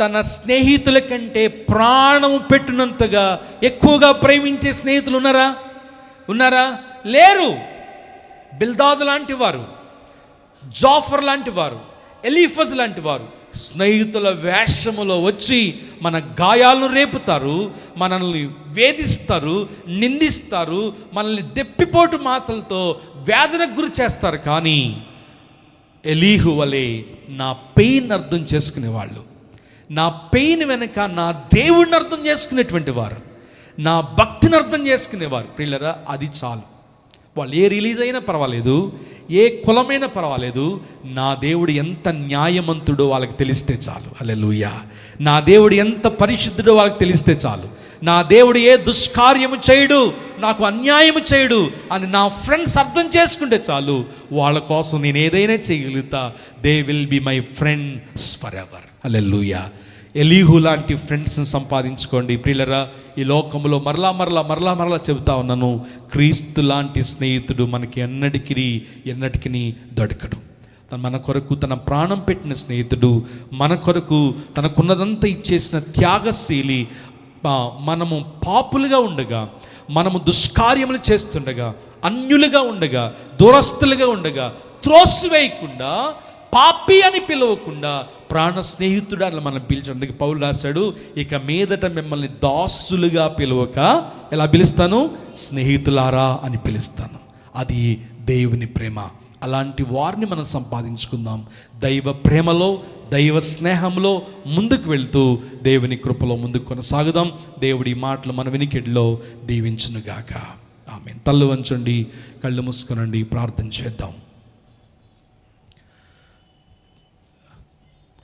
తన స్నేహితుల కంటే ప్రాణము పెట్టినంతగా ఎక్కువగా ప్రేమించే స్నేహితులు ఉన్నారా? లేరు. బిల్దాదు లాంటి వారు, జాఫర్ లాంటి వారు, ఎలీఫజ్ లాంటి వారు స్నేహితుల వేషములో వచ్చి మన గాయాలను రేపుతారు, మనల్ని వేధిస్తారు, నిందిస్తారు, మనల్ని దెప్పిపోటు మాటలతో వేదనకు గురి చేస్తారు. కానీ ఎలీహు వలె నా పెయిన్ అర్థం చేసుకునేవాళ్ళు, నా పెయిన్ వెనక నా దేవుడిని అర్థం చేసుకునేటువంటి వారు, నా భక్తిని అర్థం చేసుకునేవారు. ప్రియులరా, అది చాలు. వాళ్ళు ఏ రిలీజ్ అయినా పర్వాలేదు, ఏ కులమైనా పర్వాలేదు, నా దేవుడు ఎంత న్యాయవంతుడో వాళ్ళకి తెలిస్తే చాలు. హల్లెలూయా. నా దేవుడు ఎంత పరిశుద్ధుడో వాళ్ళకి తెలిస్తే చాలు. నా దేవుడు ఏ దుష్కార్యము చేయడు, నాకు అన్యాయము చేయడు అని నా ఫ్రెండ్స్ అర్థం చేసుకుంటే చాలు. వాళ్ళ కోసం నేను ఏదైనా చేయగలుగుతా. They will be my friends forever. Hallelujah. Elihu లాంటి ఫ్రెండ్స్ని సంపాదించుకోండి ప్రియులరా. ఈ లోకంలో మరలా చెబుతా ఉన్నాను, క్రీస్తు లాంటి స్నేహితుడు మనకి ఎన్నటికీ దొరకడు. మన కొరకు తన ప్రాణం పెట్టిన స్నేహితుడు, మన కొరకు తనకున్నదంతా ఇచ్చేసిన త్యాగశీలి. మనము పాపులుగా ఉండగా, మనము దుష్కార్యములు చేస్తుండగా, అన్యులుగా ఉండగా, దూరస్తులుగా ఉండగా త్రోసివేయకుండా పాపి అని పిలవకుండా ప్రాణ స్నేహితుడు అని మనం పిలిచాడు. అందుకే పౌలు రాశాడు, ఇక మీదట మిమ్మల్ని దాసులుగా పిలవక ఎలా పిలుస్తాను, స్నేహితులారా అని పిలుస్తాను. అది దేవుని ప్రేమ. అలాంటి వారిని మనం సంపాదించుకుందాం. దైవ ప్రేమలో, దైవ స్నేహంలో ముందుకు వెళ్తూ దేవుని కృపలో ముందుకు కొనసాగుదాం. దేవుడి మాటలు మన వినికిడిలో దీవించునుగాక. ఆమేన్. తల్లు వంచండి, కళ్ళు మూసుకొనండి, ప్రార్థన చేద్దాం.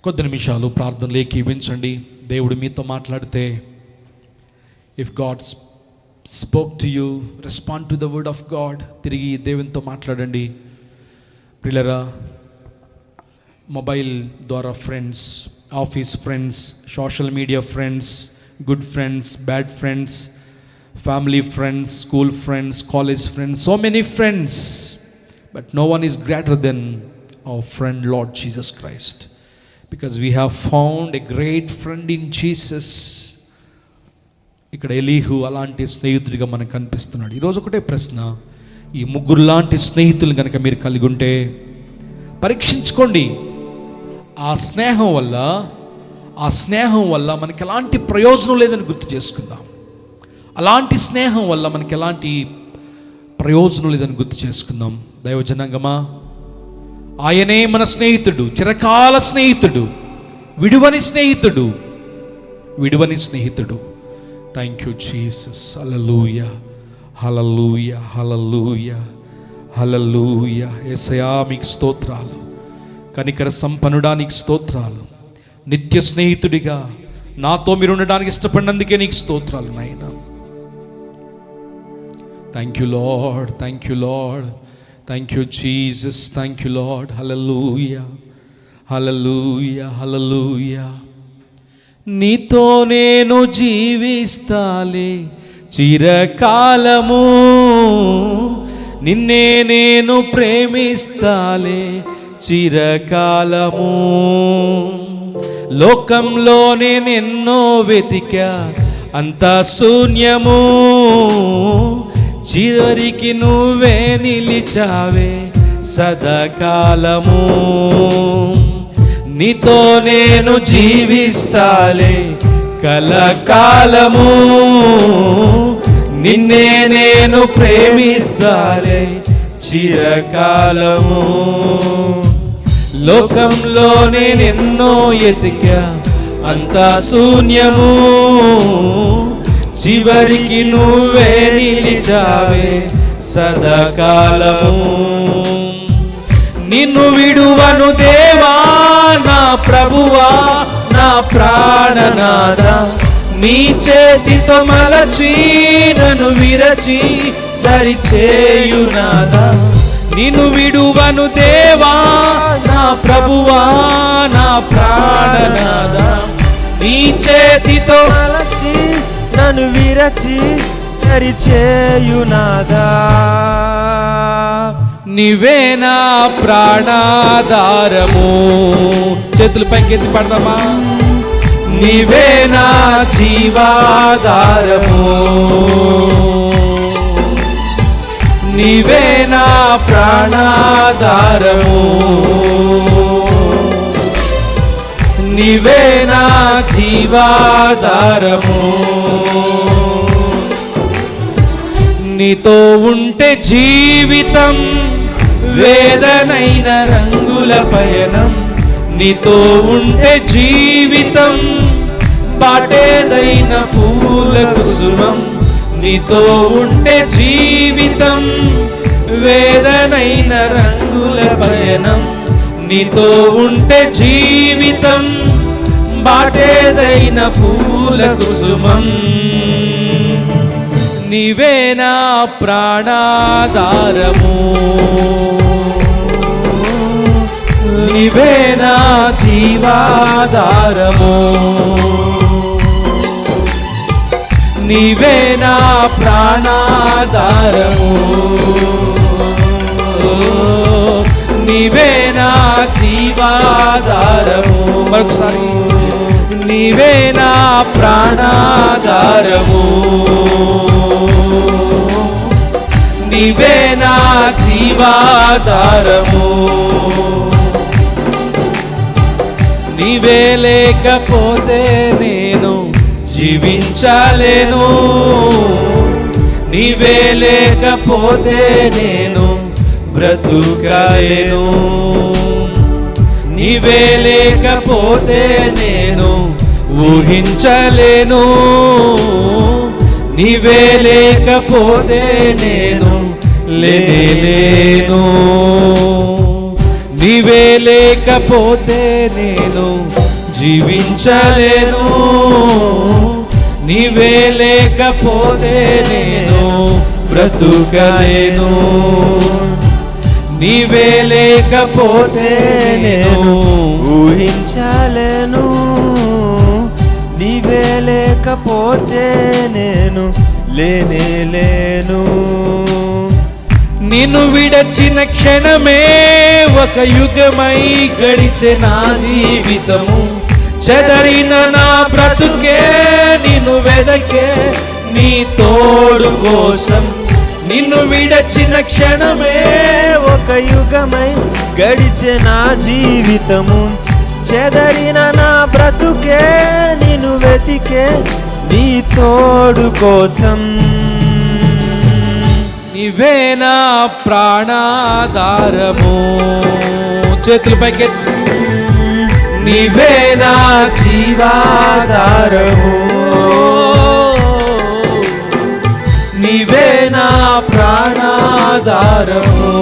కొద్ది నిమిషాలు ప్రార్థనలు ఏకీవించండి. దేవుడు మీతో మాట్లాడితే, if God spoke to you, respond to the word of God. తిరిగి దేవునితో మాట్లాడండి. ప్రియులారా, మొబైల్ ద్వారా friends, office friends, social media friends, good friends, bad friends, family friends, school friends, college friends, so many friends, but no one is greater than our friend Lord Jesus Christ. Because we have found a great friend in Jesus. ఇక్కడ Elihu అలాంటి స్నేహితుడిగా మనకు కనిపిస్తున్నాడు. ఈరోజు ఒకటే ప్రశ్న, ఈ ముగ్గురు లాంటి స్నేహితులు కనుక మీరు కలిగి ఉంటే పరీక్షించుకోండి. ఆ స్నేహం వల్ల మనకి ఎలాంటి ప్రయోజనం లేదని గుర్తు చేసుకుందాం. అలాంటి స్నేహం వల్ల మనకి ఎలాంటి ప్రయోజనం లేదని గుర్తు చేసుకుందాం. దైవజనాంగమా, ఆయనే మన స్నేహితుడు, చిరకాల స్నేహితుడు, విడువని స్నేహితుడు. Thank you Jesus. Hallelujah, hallelujah, hallelujah, hallelujah. యేసయ్యా మీకు స్తోత్రాలు. కనికర సంపన్నుడా నీకు స్తోత్రాలు. నిత్య స్నేహితుడిగా నాతో మీరు ఉండడానికి ఇష్టపడినందుకే నీకు స్తోత్రాలు నాయనా. Thank you Lord, thank you Lord, thank you Jesus, thank you Lord. Hallelujah, hallelujah, hallelujah. నీతో నేను జీవిస్తాలే చిరకాలము, నిన్నే నేను ప్రేమిస్తాలే చిరకాలము. లోకంలో నేనెన్నో వెతికా అంతా శూన్యము, చివరికి నువ్వే నిలిచావే సదాకాలము. నీతో నేను జీవిస్తాలే కలకాలము, నిన్నే నేను ప్రేమిస్తాలే చిరకాలము. లోకంలో నేనెన్నో ఎతికా అంతా శూన్యము, చివరికి నువ్వే నిలిచావే సదాకాలము. నిన్ను విడువను దేవా నా ప్రభువా, నా ప్రాణనాథ, నీ చేతితో మలచి నన్ను విరచి సరిచేయునాథా. నిన్ను విడువను దేవా నా ప్రభువా, నా ప్రాణనాథ, నీ చేతితో మలచి నన్ను విరచి సరిచేయునాథా. నీవే నా ప్రాణాధారము. చేతులు పైకెత్తి పడదామా. నీవే నా జీవాధారము, నీవే నా ప్రాణాధారము, నీవే నా జీవాధారము. నీతో ఉంటే జీవితం వేదనైన రంగుల పయనం, నీతో ఉంటే జీవితం బాటేదైన పూల కుసుమం. నీతో ఉంటే జీవితం వేదనైన రంగుల పయనం, నీతో ఉంటే జీవితం బాటేదైన పూల కుసుమం. నీవే నా ప్రాణాధారము, నీవే నా జీవాధారము, నీవే నా ప్రాణాధారము, నీవే నా జీవాధారము. మరొకసారి, నీవే నా ప్రాణాధారము, నీవే నా జీవాధారము, నీవే లేకపోతే నేను జీవించలేను, నీవే లేకపోతే నేను బ్రతుకలేను, నీవే లేకపోతే నేను ఊహించలేను, నీవే లేకపోతే నేను లేను, నీవే లేకపోతే నేను జీవించలేను, నీవే లేకపోతే నేను బ్రతుకలేను, నీవే లేకపోతే నేను ఊహించలేను, నీవే లేకపోతే నేను లేను. నిన్ను విడచిన క్షణమే ఒక యుగమై గడిచే నా జీవితము, చెదరిన నా బ్రతుకే నిన్ను వెదకే నీ తోడు కోసం. నిన్ను విడచిన క్షణమే ఒక యుగమై గడిచే నా జీవితము, చెదరిన నా బ్రతుకే నిన్ను వెతికే నీ తోడు కోసం. నీవే నా ప్రాణాధారము, చేతుల పైకి, నీవే నా జీవాధారము, నీవే నా ప్రాణాధారము,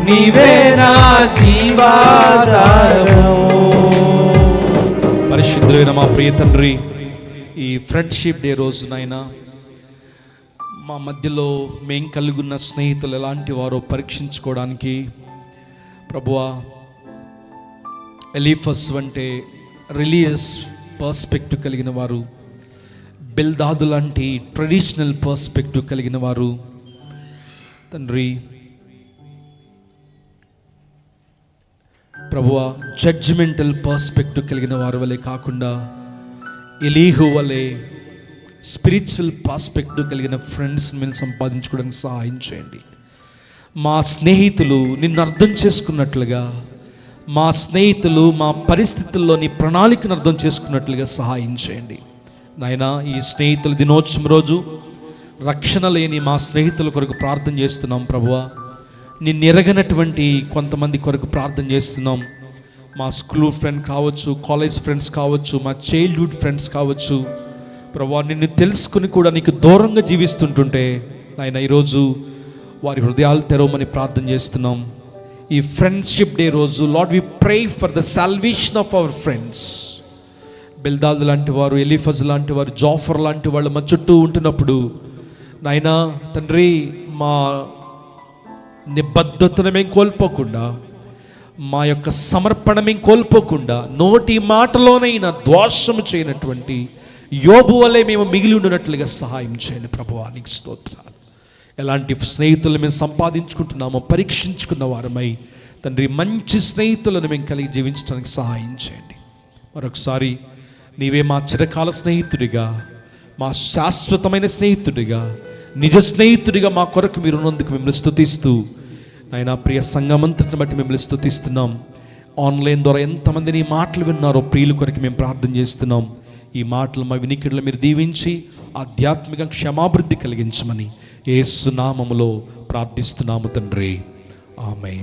నీవే నా జీవాధారము. పరిశుద్ధులైన మా ప్రియ తండ్రి, ఈ ఫ్రెండ్షిప్ డే రోజునైనా మా మధ్యలో మేం కలుగున్న స్నేహితులు ఎలాంటి వారో పరీక్షించుకోవడానికి ప్రభువా, ఎలీఫస్ అంటే రిలీజియస్ పర్స్పెక్టివ్ కలిగిన వారు, బిల్దాదు లాంటి ట్రెడిషనల్ పర్స్పెక్టివ్ కలిగిన వారు తండ్రి, ప్రభువా జడ్జిమెంటల్ పర్స్పెక్టివ్ కలిగిన వారి వలె కాకుండా ఎలీహు వలె స్పిరిచువల్ పర్స్పెక్టివ్ కలిగిన ఫ్రెండ్స్ని మేము సంపాదించుకోవడానికి సహాయం చేయండి. మా స్నేహితులు నిన్ను అర్థం చేసుకున్నట్లుగా, మా స్నేహితులు మా పరిస్థితుల్లో నీ ప్రణాళికను అర్థం చేసుకున్నట్లుగా సహాయం చేయండి నాయనా. ఈ స్నేహితుల దినోత్సవం రోజు రక్షణ లేని మా స్నేహితుల కొరకు ప్రార్థన చేస్తున్నాం ప్రభువా. నిన్ను ఎరగనటువంటి కొంతమంది కొరకు ప్రార్థన చేస్తున్నాం. మా స్కూల్ ఫ్రెండ్ కావచ్చు, కాలేజ్ ఫ్రెండ్స్ కావచ్చు, మా చైల్డ్హుడ్ ఫ్రెండ్స్ కావచ్చు ప్రభువా, నిన్ను తెలుసుకుని కూడా నీకు దూరంగా జీవిస్తుంటుంటే నాయన ఈరోజు వారి హృదయాలు తెరవమని ప్రార్థన చేస్తున్నాం. ఈ ఫ్రెండ్షిప్ డే రోజు Lord we pray for the salvation of our friends. Bildad లాంటి వారు, ఎలీఫజ్ లాంటి వారు, జాఫర్ లాంటి వాళ్ళు మా చుట్టూ ఉంటున్నప్పుడు నాయనా తండ్రి, మా నిబద్ధతను మేము కోల్పోకుండా, మా యొక్క సమర్పణ మేము కోల్పోకుండా, నోటి మాటలోనైనా దోషము చేయనటువంటి యోబు వలె మేము మిగిలి ఉండినట్లుగా సహాయం చేయండి ప్రభువా. నీకు స్తోత్రాలు. ఎలాంటి స్నేహితులు మేము సంపాదించుకుంటున్నామో పరీక్షించుకున్న వారమై తండ్రి, మంచి స్నేహితులను మేము కలిగి జీవించడానికి సహాయం చేయండి. మరొకసారి నీవే మా చిరకాల స్నేహితుడిగా, మా శాశ్వతమైన స్నేహితుడిగా, నిజ స్నేహితుడిగా మా కొరకు మీరు ఉన్నందుకు మిమ్మల్ని స్తుతిస్తూ నాయనా, ప్రియ సంఘమంతటిని బట్టి మిమ్మల్ని స్తుతిస్తున్నాం. ఆన్లైన్ ద్వారా ఎంతమంది నీ మాటలు విన్నారో ప్రియుల కొరకు మేము ప్రార్థన చేస్తున్నాం. ఈ మాటలు మా వినికిడిలో మీరు దీవించి ఆధ్యాత్మిక క్షమాభివృద్ధి కలిగించమని యేసు నామములో ప్రార్థిస్తున్నాము తండ్రి. ఆమేన్.